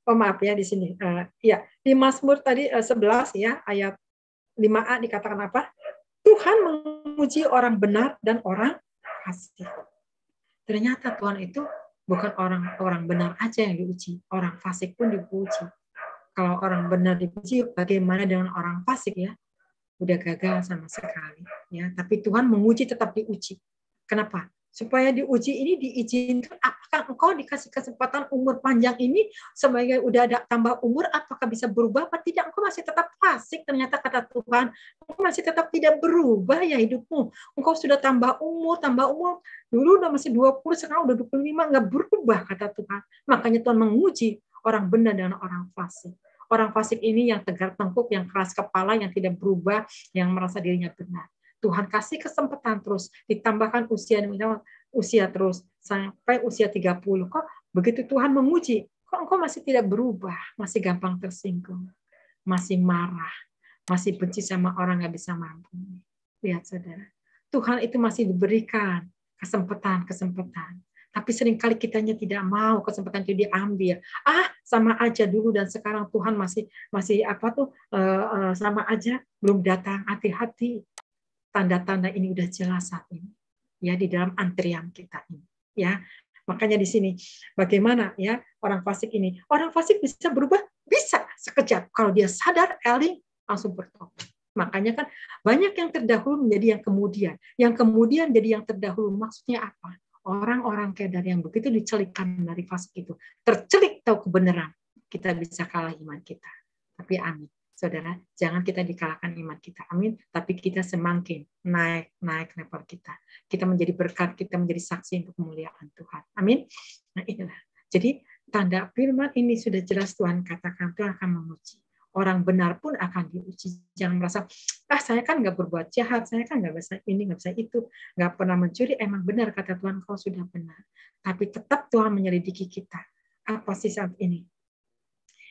Oh maaf ya di sini. Ya di Mazmur tadi 11 ya ayat 5a dikatakan apa? Tuhan menguji orang benar dan orang fasik. Ternyata Tuhan itu bukan orang benar aja yang diuji, orang fasik pun diuji. Kalau orang benar diuji, bagaimana dengan orang fasik ya? Udah gagal sama sekali ya. Tapi Tuhan menguji tetap diuji. Kenapa? Supaya diuji ini diizinkan, apakah engkau dikasih kesempatan umur panjang ini sebagai udah ada tambah umur, apakah bisa berubah apa tidak? Engkau masih tetap fasik, ternyata kata Tuhan, engkau masih tetap tidak berubah ya hidupmu. Engkau sudah tambah umur, dulu udah masih 20, sekarang udah 25, nggak berubah kata Tuhan. Makanya Tuhan menguji orang benar dan orang fasik. Orang fasik ini yang tegar tengkuk, yang keras kepala, yang tidak berubah, yang merasa dirinya benar. Tuhan kasih kesempatan terus, ditambahkan usia terus sampai usia 30. Kok begitu Tuhan menguji, kok engkau masih tidak berubah, masih gampang tersinggung, masih marah, masih benci sama orang nggak bisa mampu. Lihat saudara, Tuhan itu masih diberikan kesempatan. Tapi seringkali kitanya tidak mau kesempatan itu diambil. Sama aja dulu dan sekarang Tuhan masih sama aja, belum datang, hati-hati. Tanda-tanda ini udah jelas saat ini. Ya di dalam antrian kita ini. Ya. Makanya di sini bagaimana ya orang fasik ini? Orang fasik bisa berubah? Bisa sekejap. Kalau dia sadar, eling langsung bertobat. Makanya kan banyak yang terdahulu menjadi yang kemudian. Yang kemudian jadi yang terdahulu. Maksudnya apa? Orang-orang kayak dari yang begitu dicelikkan dari fasik itu. Tercelik tahu kebenaran. Kita bisa kalah iman kita. Tapi amin. Saudara, jangan kita dikalahkan iman kita. Amin. Tapi kita semakin naik level kita. Kita menjadi berkat, kita menjadi saksi untuk kemuliaan Tuhan. Amin. Nah inilah. Jadi tanda firman ini sudah jelas Tuhan katakan, Tuhan akan menguji. Orang benar pun akan diuji. Jangan merasa, saya kan nggak berbuat jahat, saya kan nggak bisa ini, nggak bisa itu, nggak pernah mencuri. Emang benar kata Tuhan, kau sudah benar. Tapi tetap Tuhan menyelidiki kita. Apa sih saat ini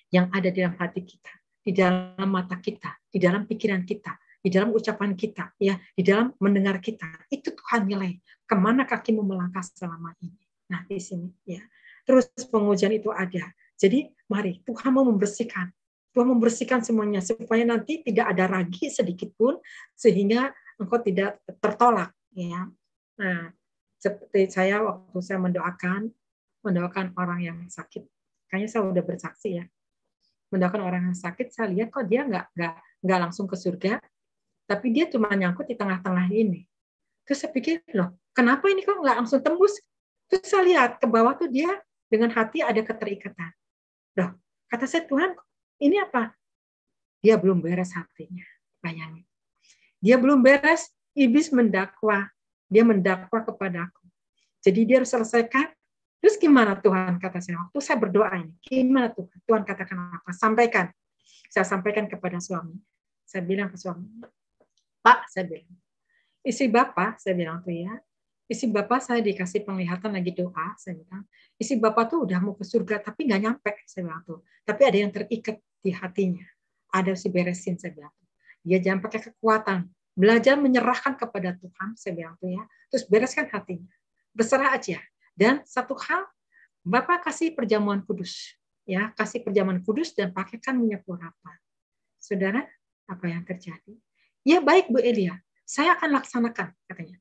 yang ada di dalam hati kita, di dalam mata kita, di dalam pikiran kita, di dalam ucapan kita, ya, di dalam mendengar kita. Itu Tuhan nilai. Kemana kakimu melangkah selama ini? Nah di sini, ya. Terus pengujian itu ada. Jadi mari Tuhan mau membersihkan. Tuhan membersihkan semuanya supaya nanti tidak ada ragi sedikit pun sehingga engkau tidak tertolak ya. Nah, seperti saya waktu saya mendoakan orang yang sakit. Kayaknya saya udah bersaksi ya. Mendoakan orang yang sakit, saya lihat kok dia nggak langsung ke surga, tapi dia cuma nyangkut di tengah-tengah ini. Terus saya pikir, loh, kenapa ini kok nggak langsung tembus? Terus saya lihat ke bawah tuh dia dengan hati ada keterikatan. Loh, kata saya, Tuhan, ini apa? Dia belum beres hatinya. Bayangin. Dia belum beres, iblis mendakwa. Dia mendakwa kepadaku. Jadi dia harus selesaikan. Terus gimana Tuhan kata saya? Waktu saya berdoa ini, gimana Tuhan? Tuhan katakan apa? Sampaikan. Saya sampaikan kepada suami. Saya bilang ke suami, Pak, saya bilang, isi Bapak, saya bilang tuh ya, isi Bapak saya dikasih penglihatan lagi doa, saya bilang, isi Bapak tuh udah mau ke surga, tapi nggak nyampe, saya bilang tuh. Tapi ada yang terikat di hatinya. Ada si beresin, saya bilang. Dia jangan pakai kekuatan. Belajar menyerahkan kepada Tuhan, saya bilang tuh ya. Terus bereskan hatinya. Berserah aja. Dan satu hal, Bapak kasih perjamuan kudus. Ya, kasih perjamuan kudus dan pakaikan minyak urapan. Saudara, apa yang terjadi? Ya baik Bu Elia, saya akan laksanakan, katanya.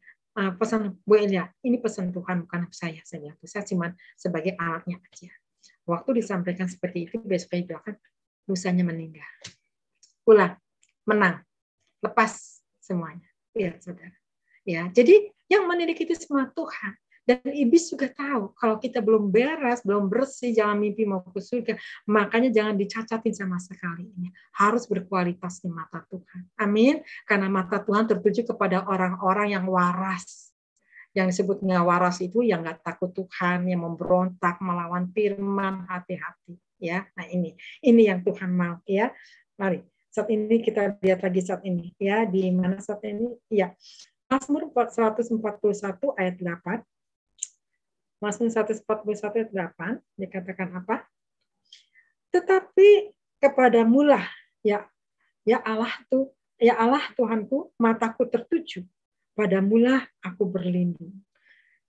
Pesan Bu Elia, ini pesan Tuhan, bukan saya bilang. Saya cuma sebagai alatnya aja. Waktu disampaikan seperti itu, besok dia akan lusanya meninggal. Pulang, menang, lepas semuanya. Lihat saudara. Ya, jadi yang menilik itu semua Tuhan. Dan iblis juga tahu kalau kita belum beres, belum bersih, jangan mimpi mau ke surga. Makanya jangan dicacatin sama sekali. Harus berkualitas di mata Tuhan. Amin. Karena mata Tuhan tertuju kepada orang-orang yang waras. Yang disebut nggak waras itu yang nggak takut Tuhan, yang memberontak melawan firman, hati-hati. Ya, nah ini yang Tuhan mau. Ya, mari. Saat ini kita lihat lagi saat ini. Ya, di mana saat ini? Ya, Mazmur 141 ayat 8. Mazmur 141 ayat 8 dikatakan apa? Tetapi kepadamulah ya Allah Tuhanku, mataku tertuju, padamulah aku berlindung.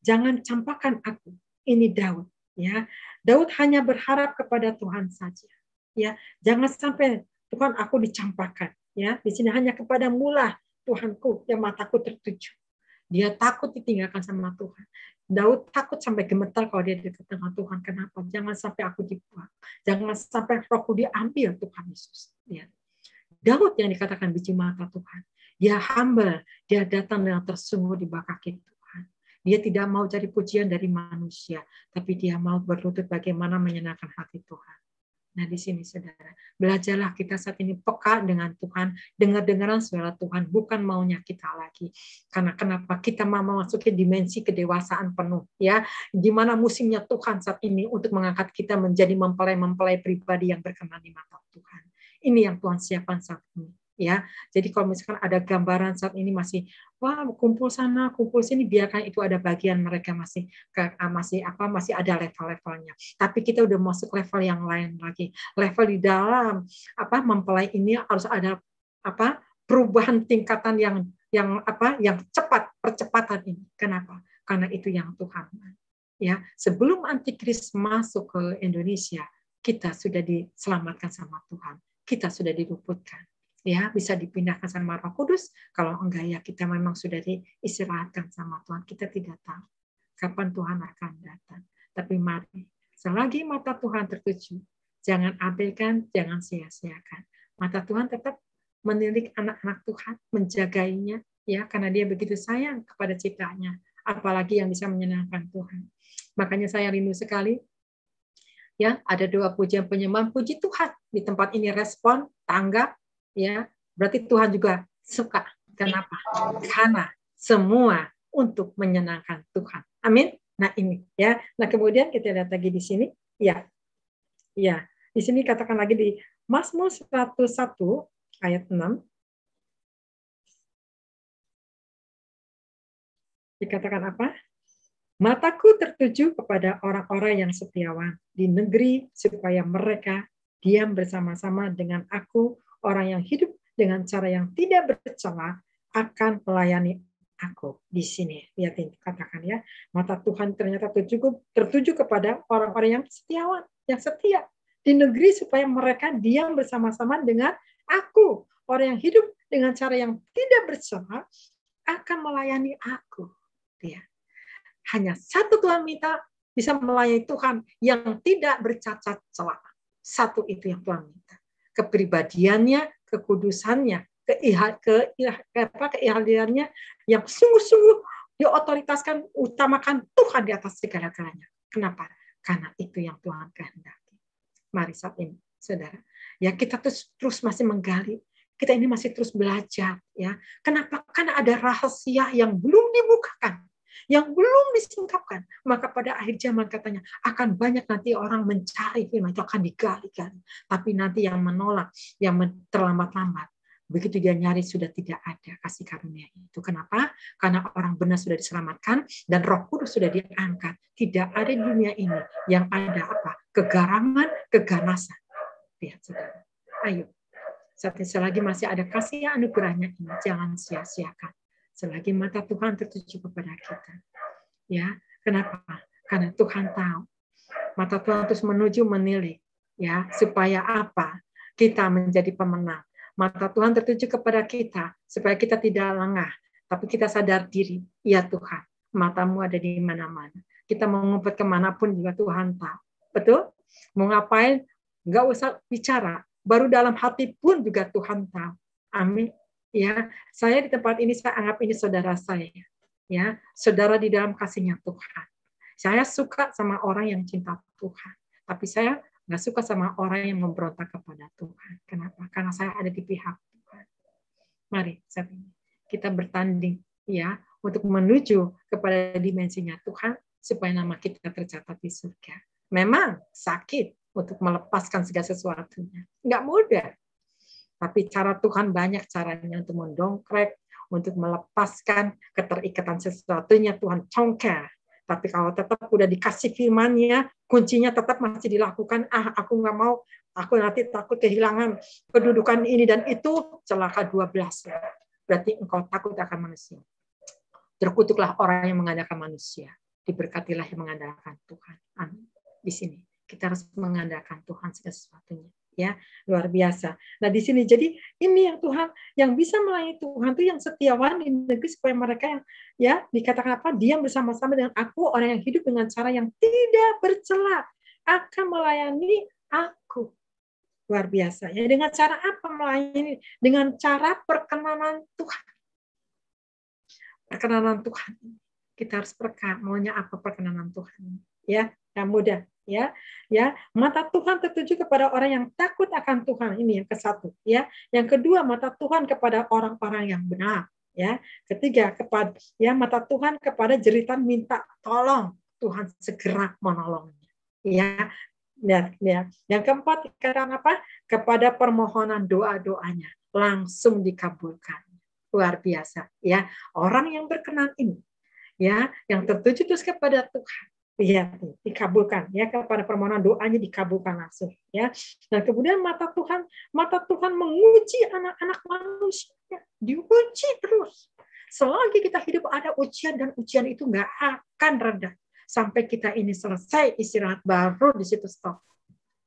Jangan campakkan aku. Ini Daud ya. Daud hanya berharap kepada Tuhan saja. Ya, jangan sampai Tuhan aku dicampakkan ya. Di sini hanya kepadamulah Tuhanku yang mataku tertuju. Dia takut ditinggalkan sama Tuhan. Daud takut sampai gemetar kalau dia dekat dengan Tuhan. Kenapa? Jangan sampai aku dibuang. Jangan sampai rohku diambil Tuhan Yesus. Ya. Daud yang dikatakan biji mata Tuhan. Dia humble. Dia datang dengan tersungguh di bawah kaki Tuhan. Dia tidak mau cari pujian dari manusia. Tapi dia mau berlutut bagaimana menyenangkan hati Tuhan. Nah di sini saudara, belajarlah kita saat ini peka dengan Tuhan, dengar-dengaran suara Tuhan, bukan maunya kita lagi. Karena kenapa? Kita mau memasuki dimensi kedewasaan penuh, ya, di mana musimnya Tuhan saat ini untuk mengangkat kita menjadi mempelai-mempelai pribadi yang berkenan di mata Tuhan. Ini yang Tuhan siapkan saat ini. Ya, jadi kalau misalkan ada gambaran saat ini masih kumpul sana, kumpul sini, biarkan itu ada bagian mereka masih ada level-levelnya. Tapi kita udah masuk level yang lain lagi. Level di dalam mempelai ini harus ada perubahan tingkatan yang cepat, percepatan ini. Kenapa? Karena itu yang Tuhan. Ya, sebelum antikris masuk ke Indonesia, kita sudah diselamatkan sama Tuhan. Kita sudah diluputkan. Ya, bisa dipindahkan sama Roh Kudus. Kalau enggak ya kita memang sudah diistirahatkan sama Tuhan. Kita tidak tahu kapan Tuhan akan datang. Tapi mari, selagi mata Tuhan tertuju, jangan abaikan, jangan sia-siakan. Mata Tuhan tetap menilik anak-anak Tuhan, menjagainya, ya, karena Dia begitu sayang kepada ciptaannya. Apalagi yang bisa menyenangkan Tuhan. Makanya saya rindu sekali. Ya, ada 2 pujian penyembahan, puji Tuhan di tempat ini, respon, tanggap. Ya, berarti Tuhan juga suka. Kenapa? Karena semua untuk menyenangkan Tuhan. Amin. Nah ini ya. Nah kemudian kita lihat lagi di sini. Ya, di sini katakan lagi di Mazmur 101 ayat 6. Dikatakan apa? Mataku tertuju kepada orang-orang yang setiawan di negeri supaya mereka diam bersama-sama dengan aku. Orang yang hidup dengan cara yang tidak bercela akan melayani aku. Di sini, lihat ini, katakan ya. Mata Tuhan ternyata tertuju kepada orang-orang yang setiawan, yang setia. Di negeri supaya mereka diam bersama-sama dengan aku. Orang yang hidup dengan cara yang tidak bercela akan melayani aku. Ya. Hanya satu Tuhan minta bisa melayani Tuhan yang tidak bercacat celah. Satu itu yang Tuhan minta. Kepribadiannya, kekudusannya, keihaliannya yang sungguh-sungguh diotoritaskan, utamakan Tuhan di atas segala-galanya. Kenapa? Karena itu yang Tuhan kehendaki. Mari saat ini, saudara, ya kita terus masih menggali. Kita ini masih terus belajar, ya. Kenapa? Karena ada rahasia yang belum dibukakan, yang belum disingkapkan. Maka pada akhir zaman katanya akan banyak nanti orang mencari firman itu akan digali-gali. Tapi nanti yang menolak, yang terlambat-lambat, begitu dia nyari sudah tidak ada kasih karunia itu. Kenapa? Karena orang benar sudah diselamatkan dan Roh Kudus sudah diangkat. Tidak ada di dunia ini yang ada apa? Kegarangan, keganasan. Lihat saudara. Ayo. Selagi masih ada kasih anugerahnya ini, jangan sia-siakan. Selagi mata Tuhan tertuju kepada kita. Ya, kenapa? Karena Tuhan tahu. Mata Tuhan terus menuju menilik, ya, supaya apa? Kita menjadi pemenang. Mata Tuhan tertuju kepada kita supaya kita tidak lengah, tapi kita sadar diri. Ya Tuhan, matamu ada di mana-mana. Kita mau ngumpet kemanapun juga Tuhan tahu. Betul? Mau ngapain? Nggak usah bicara. Baru dalam hati pun juga Tuhan tahu. Amin. Ya, saya di tempat ini saya anggap ini saudara saya. Ya, saudara di dalam kasihnya Tuhan. Saya suka sama orang yang cinta Tuhan, tapi saya nggak suka sama orang yang memberontak kepada Tuhan. Kenapa? Karena saya ada di pihak Tuhan. Mari saat ini kita bertanding ya untuk menuju kepada dimensinya Tuhan supaya nama kita tercatat di surga. Memang sakit untuk melepaskan segala sesuatunya, nggak mudah. Tapi cara Tuhan banyak caranya untuk mendongkrek, untuk melepaskan keterikatan sesuatunya Tuhan congkel. Tapi kalau tetap udah dikasih firman-Nya, kuncinya tetap masih dilakukan. Aku nggak mau, aku nanti takut kehilangan kedudukan ini dan itu, celaka 12. Berarti engkau takut akan manusia. Terkutuklah orang yang mengandalkan manusia. Diberkatilah yang mengandalkan Tuhan. Amin. Di sini kita harus mengandalkan Tuhan segala sesuatunya. Ya, luar biasa. Nah, di sini jadi ini yang Tuhan yang bisa melayani Tuhan itu yang setiawan di negeri supaya mereka yang ya dikatakan apa? Diam bersama-sama dengan aku, orang yang hidup dengan cara yang tidak bercela akan melayani aku. Luar biasa. Ya, dengan cara apa melayani? Dengan cara perkenanan Tuhan. Perkenanan Tuhan. Kita harus maunya apa perkenanan Tuhan? Ya, yang mudah. Ya, mata Tuhan tertuju kepada orang yang takut akan Tuhan, ini yang ke-1, ya. Yang kedua, mata Tuhan kepada orang-orang yang benar, ya. Ketiga, mata Tuhan kepada jeritan minta tolong, Tuhan segera menolongnya, ya. Yang keempat, dikatakan apa? Kepada permohonan doa-doanya langsung dikabulkan. Luar biasa, ya. Orang yang berkenan ini, ya, yang tertuju terus kepada Tuhan. Ya, dikabulkan ya, kepada permohonan doanya dikabulkan langsung ya. Dan kemudian mata Tuhan menguji anak-anak manusia, diuji terus. Selagi kita hidup ada ujian dan ujian itu nggak akan reda sampai kita ini selesai istirahat, baru di situ stop.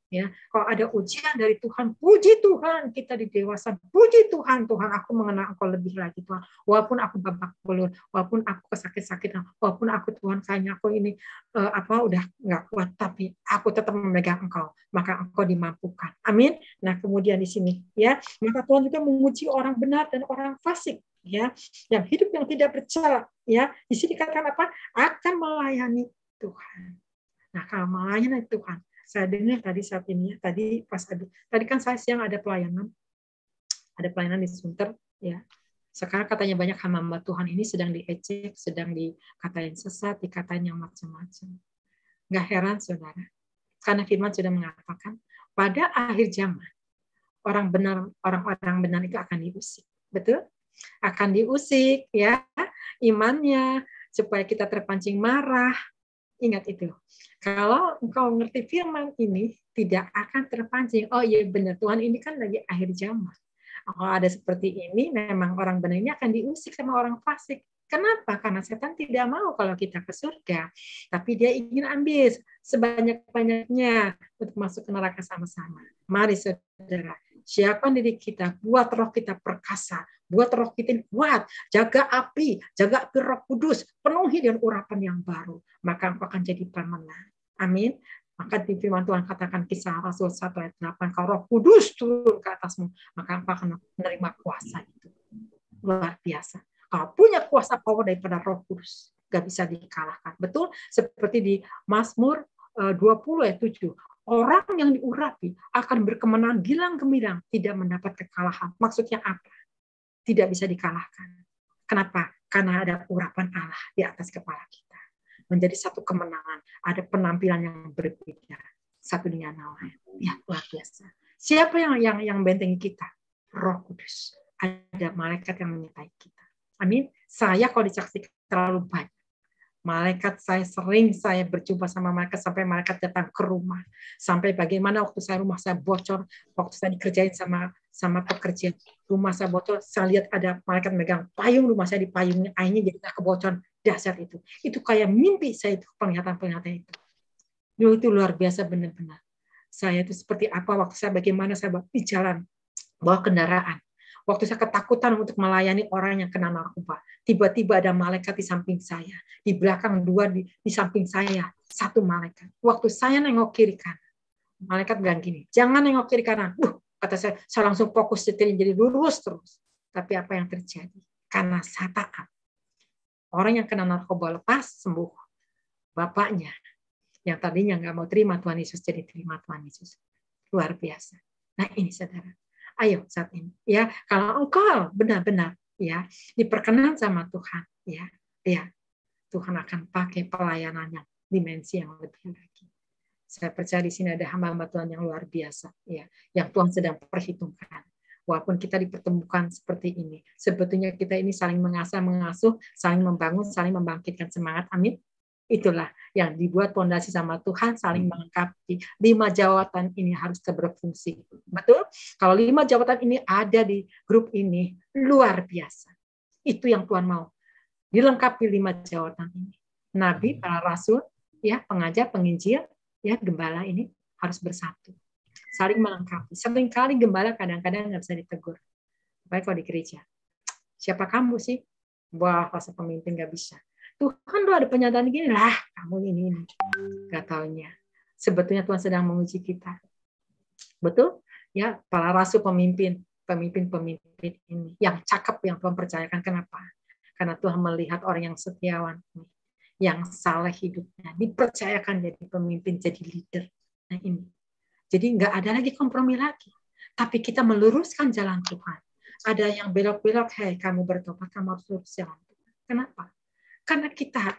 Ya, kalau ada ujian dari Tuhan, puji Tuhan, kita di dewasa, puji Tuhan, Tuhan aku mengenal Engkau lebih lagi Tuhan, walaupun aku babak belur, walaupun aku kesakit-sakitan, walaupun aku Tuhan kayaknya aku ini udah nggak kuat, tapi aku tetap memegang Engkau, maka Engkau dimampukan. Amin. Nah, kemudian di sini ya, maka Tuhan juga menguji orang benar dan orang fasik, ya, yang hidup yang tidak bercela, ya. Di sini dikatakan apa? Akan melayani Tuhan. Nah, kalau melayani Tuhan, saya dengar tadi saat ini, tadi kan saya siang ada pelayanan di Sunter, ya. Sekarang katanya banyak hamba Tuhan ini sedang diejek, sedang dikatain sesat, dikatain yang macam-macam. Nggak heran, saudara, karena firman sudah mengatakan pada akhir zaman orang-orang benar itu akan diusik, betul? Akan diusik, ya, imannya supaya kita terpancing marah. Ingat itu. Kalau engkau ngerti firman ini, tidak akan terpancing. Oh iya benar, Tuhan ini kan lagi akhir zaman. Kalau ada seperti ini, memang orang benar ini akan diusik sama orang fasik. Kenapa? Karena setan tidak mau kalau kita ke surga. Tapi dia ingin ambil sebanyak-banyaknya untuk masuk ke neraka sama-sama. Mari saudara, siapkan diri kita, buat roh kita perkasa, buat roh kita kuat, jaga api Roh Kudus, penuhi dengan urapan yang baru, maka engkau akan jadi pemenang. Amin. Maka di firman Tuhan katakan Kisah Rasul 1 ayat 8, kalau Roh Kudus turun ke atasmu, maka engkau akan menerima kuasa itu. Luar biasa. Kalau punya kuasa power daripada Roh Kudus, gak bisa dikalahkan. Betul? Seperti di Mazmur 20 ayat 7. Orang yang diurapi akan berkemenangan gilang gemilang, tidak mendapat kekalahan. Maksudnya apa? Tidak bisa dikalahkan. Kenapa? Karena ada urapan Allah di atas kepala kita. Menjadi satu kemenangan. Ada penampilan yang berbeda. Satu dengan yang lain. Ya, luar biasa. Siapa yang bentengi kita? Roh Kudus. Ada malaikat yang menyertai kita. Amin. Saya kalau disaksikan terlalu banyak. Malaikat saya berjumpa sama malaikat sampai malaikat datang ke rumah. Sampai bagaimana waktu rumah saya bocor, waktu saya dikerjain sama pekerja, rumah saya bocor, saya lihat ada malaikat megang payung, rumah saya dipayungi, airnya jadi kebocoran, dahsyat itu. Itu kayak mimpi saya itu, penglihatan itu. Itu luar biasa benar-benar. Saya itu seperti apa waktu bagaimana saya di jalan, bawa kendaraan. Waktu saya ketakutan untuk melayani orang yang kena narkoba, tiba-tiba ada malaikat di samping saya, di belakang dua di samping saya, satu malaikat. Waktu saya nengok kiri kanan, malaikat bilang gini, jangan nengok kiri kanan. Kata saya langsung fokus setir jadi lurus terus. Tapi apa yang terjadi? Karena saya taat. Orang yang kena narkoba lepas, sembuh. Bapaknya yang tadinya nggak mau terima Tuhan Yesus jadi terima Tuhan Yesus. Luar biasa. Nah ini saudara, ayo saat ini ya, kalau engkau benar-benar ya diperkenan sama Tuhan, ya Tuhan akan pakai pelayanan yang dimensi yang lebih lagi. Saya percaya di sini ada hamba-hamba Tuhan yang luar biasa, ya, yang Tuhan sedang perhitungkan. Walaupun kita dipertemukan seperti ini, sebetulnya kita ini saling mengasuh, saling membangun, saling membangkitkan semangat. Amin. Itulah yang dibuat fondasi sama Tuhan, saling melengkapi. 5 jawatan ini harus berfungsi. Betul? Kalau 5 jawatan ini ada di grup ini, luar biasa. Itu yang Tuhan mau. Dilengkapi 5 jawatan ini. Nabi, para rasul, ya, pengajar, penginjil, ya, gembala ini harus bersatu. Saling melengkapi. Seringkali gembala kadang-kadang nggak bisa ditegur. Baik kalau di gereja. Siapa kamu sih? Wah, rasa pemimpin nggak bisa. Tuhan lo ada penyataan gini lah, kamu ini. Gak taunya. Sebetulnya Tuhan sedang menguji kita. Betul? Ya, para rasul pemimpin ini yang cakep yang Tuhan percayakan. Kenapa? Karena Tuhan melihat orang yang setiawan, yang saleh hidupnya, dipercayakan jadi pemimpin, jadi leader. Nah ini. Jadi nggak ada lagi kompromi lagi. Tapi kita meluruskan jalan Tuhan. Ada yang belok-belok, hei kamu bertobat, kamu harus lurus jalan Tuhan. Kenapa? Karena kita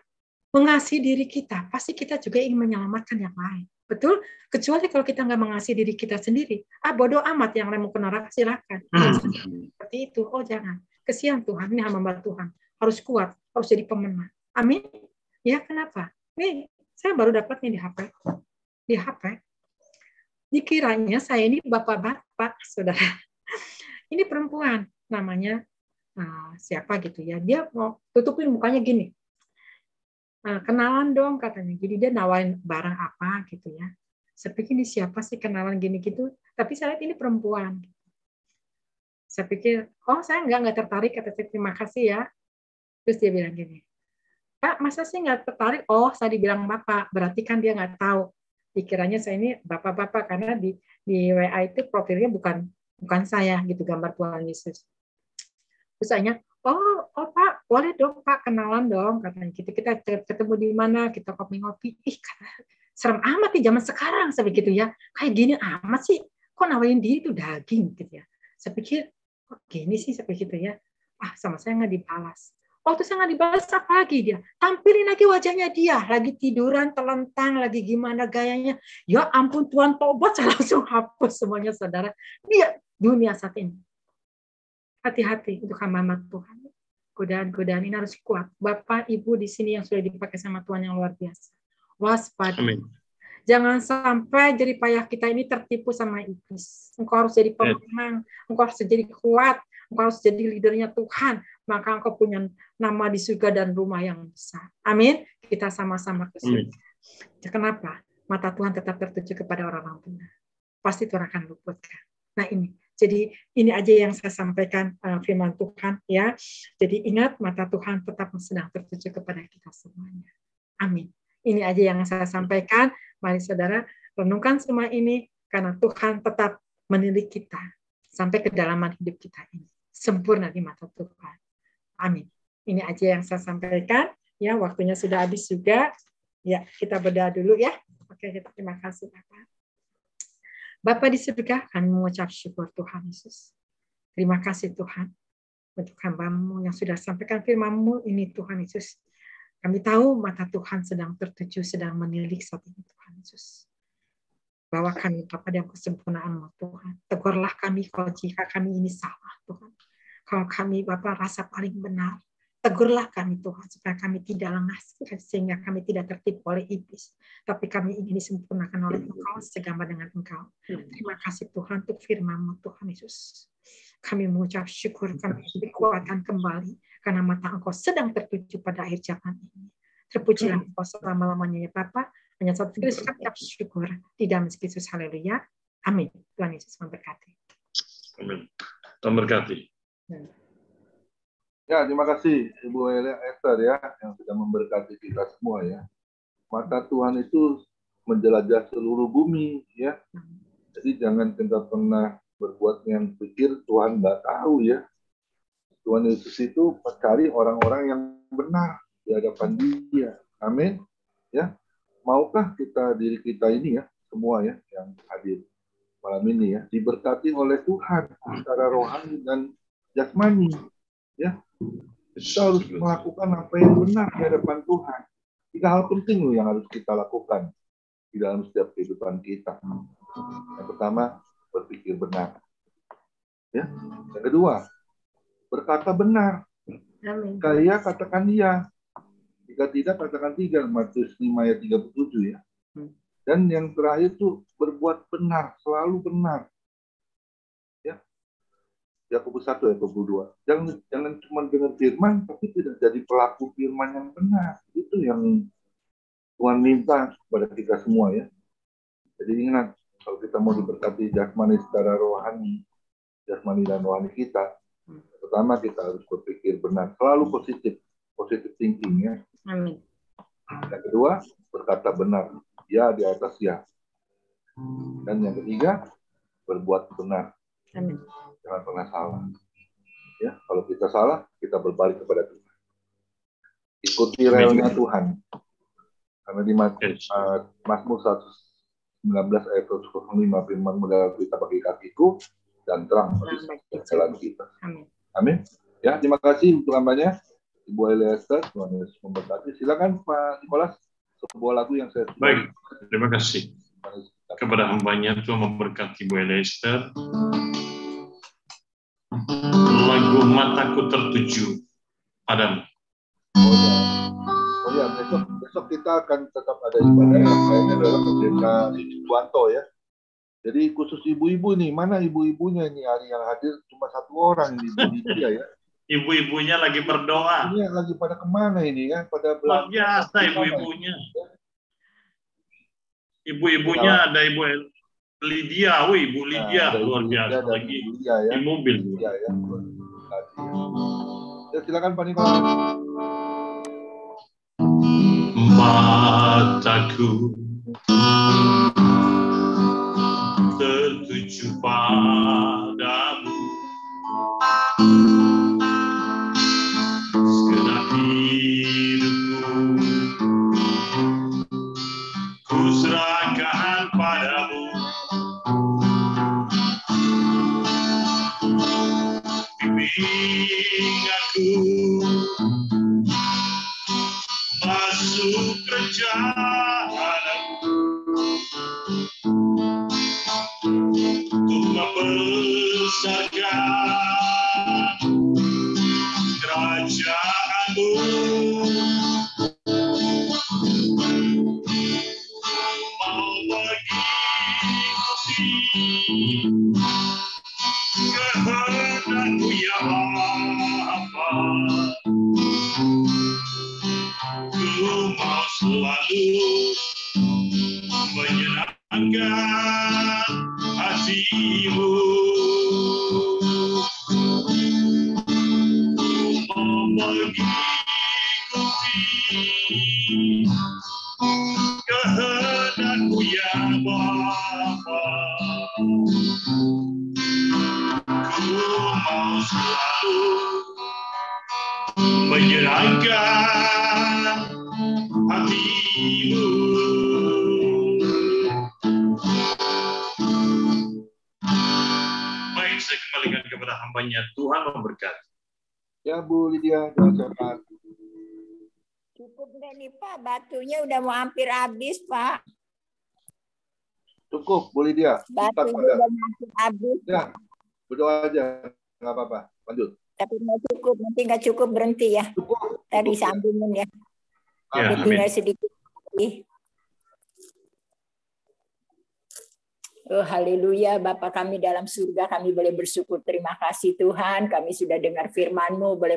mengasihi diri kita, pasti kita juga ingin menyelamatkan yang lain. Betul? Kecuali kalau kita nggak mengasihi diri kita sendiri. Bodoh amat, yang lain mau ke neraka, silakan. Seperti itu. Oh jangan. Kesian Tuhan, ini hamba Tuhan. Harus kuat, harus jadi pemenang. Amin. Ya kenapa? Nih, saya baru dapat nih di HP. Di HP. Dikiranya saya ini bapak-bapak, saudara. Ini perempuan, namanya siapa gitu ya. Dia mau tutupin mukanya gini. Kenalan dong katanya. Jadi dia nawarin barang apa gitu ya. Saya pikir ini siapa sih kenalan gini gitu. Tapi saya lihat ini perempuan. Saya pikir, oh saya nggak tertarik. Kata saya, terima kasih ya. Terus dia bilang gini, Pak, masa sih nggak tertarik? Oh, saya dibilang Bapak. Berarti kan dia nggak tahu. Dikiranya saya ini Bapak-Bapak. Karena di WA itu profilnya bukan saya gitu, gambar Tuhan Yesus. Terus saya, oh Pak, boleh dong Pak, kenalan dong. Katanya gitu, kita ketemu di mana, kita ngopi-ngopi. Ih, serem amat di zaman sekarang, saya begitu ya. Kayak gini amat sih, kok nawarin diri itu daging gitu ya. Saya pikir, kok gini sih, saya begitu ya. Sama saya nggak dibalas. Waktu saya nggak dibalas, apa lagi dia? Tampilin lagi wajahnya dia, lagi tiduran, telentang, lagi gimana gayanya. Ya ampun Tuhan, tobat, saya langsung hapus semuanya, saudara. Dia dunia saat ini. Hati-hati untuk hamba Tuhan. Godaan-godaan ini harus kuat. Bapak, Ibu di sini yang sudah dipakai sama Tuhan yang luar biasa. Waspada. Amin. Jangan sampai jerih payah kita ini tertipu sama iblis. Engkau harus jadi pemenang. Engkau harus jadi kuat. Engkau harus jadi leadernya Tuhan. Maka engkau punya nama di surga dan rumah yang besar. Amin. Kita sama-sama ke surga. Kenapa? Mata Tuhan tetap tertuju kepada orang-orang benar. Pasti Tuhan akan luputkan. Nah ini. Jadi ini aja yang saya sampaikan firman Tuhan ya. Jadi ingat mata Tuhan tetap sedang tertuju kepada kita semuanya. Amin. Ini aja yang saya sampaikan. Mari saudara renungkan semua ini karena Tuhan tetap menilik kita sampai kedalaman hidup kita ini. Sempurna di mata Tuhan. Amin. Ini aja yang saya sampaikan. Ya, waktunya sudah habis juga. Ya, kita berdoa dulu ya. Oke, terima kasih Bapak. Bapa di surga, kami mengucap syukur Tuhan Yesus. Terima kasih Tuhan untuk hamba-Mu yang sudah sampaikan firman-Mu ini Tuhan Yesus. Kami tahu mata Tuhan sedang tertuju, sedang menilik saat ini Tuhan Yesus. Bawa kami Bapa dalam kesempurnaan-Mu Tuhan. Tegurlah kami kalau jika kami ini salah Tuhan. Kalau kami Bapa rasa paling benar. Tegurlah kami Tuhan supaya kami tidak lengah sehingga kami tidak tertipu oleh iblis. Tapi kami ingin disempurnakan oleh Engkau segambar dengan Engkau. Terima kasih Tuhan untuk firman-Mu Tuhan Yesus. Kami mengucap syukur, kami dikuatkan kembali karena mata Engkau sedang tertuju pada akhir zaman ini. Terpujilah Engkau selama-lamanya ya Bapa. Hanya satu kali ucap syukur di dalam Yesus. Haleluya. Amin. Tuhan Yesus memberkati. Amin. Tuhan berkati. Ya, terima kasih Ibu Esther ya yang sudah memberkati kita semua ya. Mata Tuhan itu menjelajah seluruh bumi ya. Jadi jangan kita pernah berbuat yang pikir Tuhan nggak tahu ya. Tuhan Yesus itu mencari orang-orang yang benar di hadapan Dia. Amin. Ya, maukah diri kita ini ya, semua ya yang hadir malam ini ya, diberkati oleh Tuhan secara rohani dan jasmani. Ya, kita harus melakukan apa yang benar di hadapan Tuhan. 3 hal penting loh yang harus kita lakukan di dalam setiap kehidupan kita. Yang pertama, berpikir benar. Ya. Yang kedua, berkata benar. Amin. Kaya katakan iya. Jika tidak, katakan tidak. Matius 5 ayat 37 ya. Dan yang terakhir tuh berbuat benar, selalu benar. Ya. Yakobus 1 ayat 22. Jangan cuma dengar firman, tapi tidak jadi pelaku firman yang benar. Itu yang Tuhan minta kepada kita semua ya. Jadi ingat, kalau kita mau diberkati jasmani secara rohani, jasmani dan rohani kita, pertama kita harus berpikir benar, selalu positif thinking ya. Amin. Yang kedua, berkata benar, ya di atas ya. Dan yang ketiga, berbuat benar. Amin. Jangan pernah salah. Ya, kalau kita salah, kita berbalik kepada Tuhan. Ikuti relnya Tuhan. Karena di Mazmur 119 ayat 105 firman mudah kita bagi kakiku dan terang bagi jalan kita. Amin. Amin. Ya, terima kasih untuk hambanya Ibu Eliezer. Tuhan Yesus memberkati. Silakan Pak Nikolas, sebuah lagu yang saya suka. Baik, terima kasih kepada hambanya. Tuhan memberkati Ibu Eliezer. Lagu Mataku Tertuju Padamu. Oh ya, besok kita akan tetap ada ibadah yang lainnya adalah pendeta Suwanto ya. Jadi khusus ibu-ibu nih, mana ibu-ibunya ini hari yang hadir cuma 1 orang di Indonesia ya. Ibu-ibunya lagi berdoa. Ini lagi pada kemana ini ya? Pada luar biasa ibu-ibunya. Ibu-ibunya ada Ibu Lydia, Ibu Lydia luar biasa lagi ya. Di mobil. Ya. Ya, silakan Pak Nikolas. Mataku tertuju padamu, segenap hidupku ku serahkan padamu. Bimbing aku masuk rencanamu untuk membesarkan kerajaanmu. Mau mengikuti kehendakmu ya Bapa. Ku mau selalu menyenangkan hatimu. Ku mau mengikuti kehendakmu ya Bapa. Ku mau selalu menyenangkan hatimu. Baik, saya kembalikan kepada hambanya. Tuhan memberkati. Ya Bu Lydia, doakan. Cukup nggak nih Pak? Batunya udah mau hampir habis Pak. Cukup Bu Lydia. Batunya udah hampir habis. Ya, berdoa aja, nggak apa-apa. Lanjut. Tapi nggak cukup, nanti nggak cukup berhenti ya. Cukup. Tadi sambungin ya. Ya, tinggal sedikit lagi. Oh haleluya, Bapa kami dalam surga, kami boleh bersyukur. Terima kasih Tuhan, kami sudah dengar firman-Mu, boleh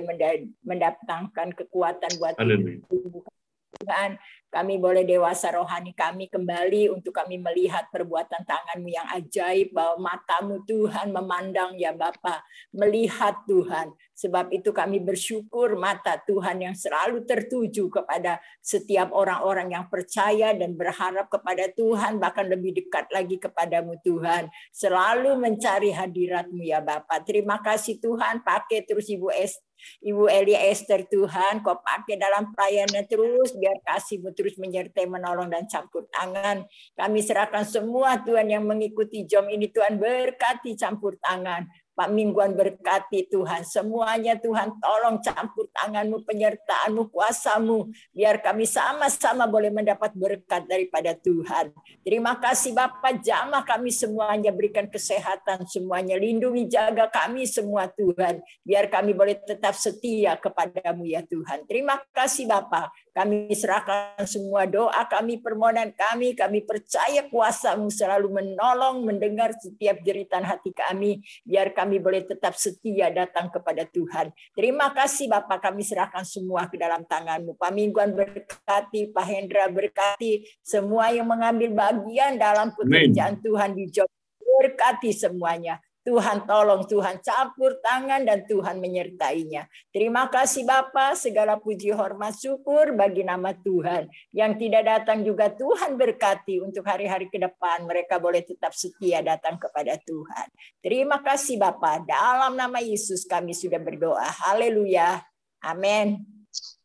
mendatangkan kekuatan buat Tuhan. Kami boleh dewasa rohani kami kembali untuk kami melihat perbuatan tangan-Mu yang ajaib, bahwa mata-Mu Tuhan memandang ya Bapa, melihat Tuhan. Sebab itu kami bersyukur mata Tuhan yang selalu tertuju kepada setiap orang-orang yang percaya dan berharap kepada Tuhan, bahkan lebih dekat lagi kepadamu Tuhan. Selalu mencari hadirat-Mu ya Bapa. Terima kasih Tuhan, pakai terus Ibu Elia Esther Tuhan, Kau pakai dalam pelayanannya terus, biar kasih-Mu terus menyertai, menolong dan campur tangan. Kami serahkan semua Tuhan yang mengikuti jom ini Tuhan, berkati campur tangan. Pak Mingguan berkati Tuhan, semuanya Tuhan tolong campur tangan-Mu, penyertaan-Mu, kuasa-Mu, biar kami sama-sama boleh mendapat berkat daripada Tuhan. Terima kasih Bapak, jamah kami semuanya, berikan kesehatan semuanya, lindungi jaga kami semua Tuhan, biar kami boleh tetap setia kepada-Mu ya Tuhan. Terima kasih Bapak, kami serahkan semua doa kami, permohonan kami percaya kuasa-Mu selalu menolong, mendengar setiap jeritan hati kami, biar kami boleh tetap setia datang kepada Tuhan. Terima kasih Bapak, kami serahkan semua ke dalam tangan-Mu. Pak Mingguan berkati, Pak Hendra berkati, semua yang mengambil bagian dalam pekerjaan Tuhan di job, berkati semuanya. Tuhan tolong, Tuhan campur tangan dan Tuhan menyertainya. Terima kasih Bapa, segala puji hormat syukur bagi nama Tuhan. Yang tidak datang juga Tuhan berkati untuk hari-hari ke depan mereka boleh tetap setia datang kepada Tuhan. Terima kasih Bapa, dalam nama Yesus kami sudah berdoa. Haleluya. Amin.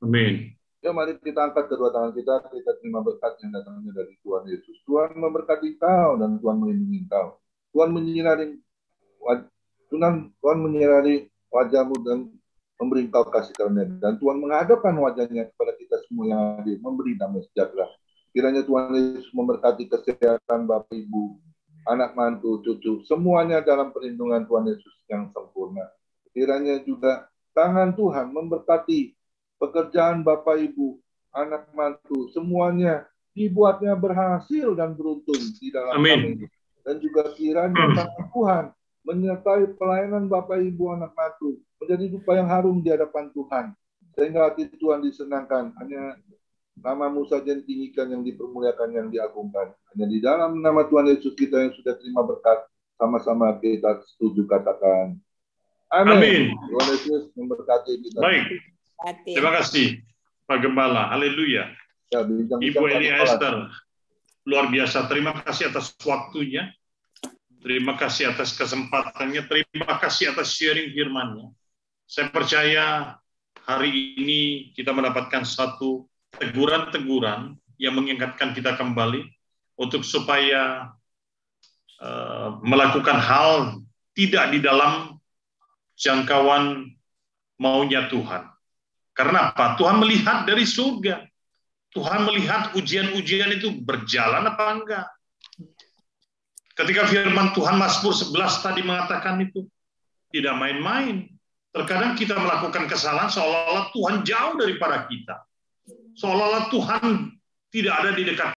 Amin. Ya, mari kita angkat kedua tangan kita terima berkat yang datangnya dari Tuhan Yesus. Tuhan memberkati kau dan Tuhan melindungi kau. Tuhan menyinari wajah-Mu dan memberi kau kasih karunia, dan Tuhan menghadapkan wajahnya kepada kita semua yang hadir, memberi damai sejahtera. Kiranya Tuhan Yesus memberkati kesehatan Bapak Ibu, anak mantu, cucu, semuanya dalam perlindungan Tuhan Yesus yang sempurna. Kiranya juga tangan Tuhan memberkati pekerjaan Bapak Ibu, anak mantu, semuanya dibuatnya berhasil dan beruntung di dalam kami. Dan juga kiranya tangan Tuhan menyertai pelayanan Bapak Ibu anak mantu menjadi rupa yang harum di hadapan Tuhan, sehingga hati Tuhan disenangkan. Hanya nama-Mu saja yang ditinggikan, yang dipermuliakan, yang diagungkan. Hanya di dalam nama Tuhan Yesus kita yang sudah terima berkat, sama-sama kita setuju katakan amin. Tuhan Yesus memberkati kita. Baik, terima kasih Pak Gembala. Haleluya. Ya, Ibu Elia Esther, luar biasa. Terima kasih atas waktunya. Terima kasih atas kesempatannya, terima kasih atas sharing firman-Nya. Saya percaya hari ini kita mendapatkan satu teguran-teguran yang mengingatkan kita kembali untuk supaya melakukan hal tidak di dalam jangkauan maunya Tuhan. Karena apa? Tuhan melihat dari surga. Tuhan melihat ujian-ujian itu berjalan apa enggak. Ketika firman Tuhan Mazmur 11 tadi mengatakan itu, tidak main-main. Terkadang kita melakukan kesalahan seolah-olah Tuhan jauh daripada kita. Seolah-olah Tuhan tidak ada di dekat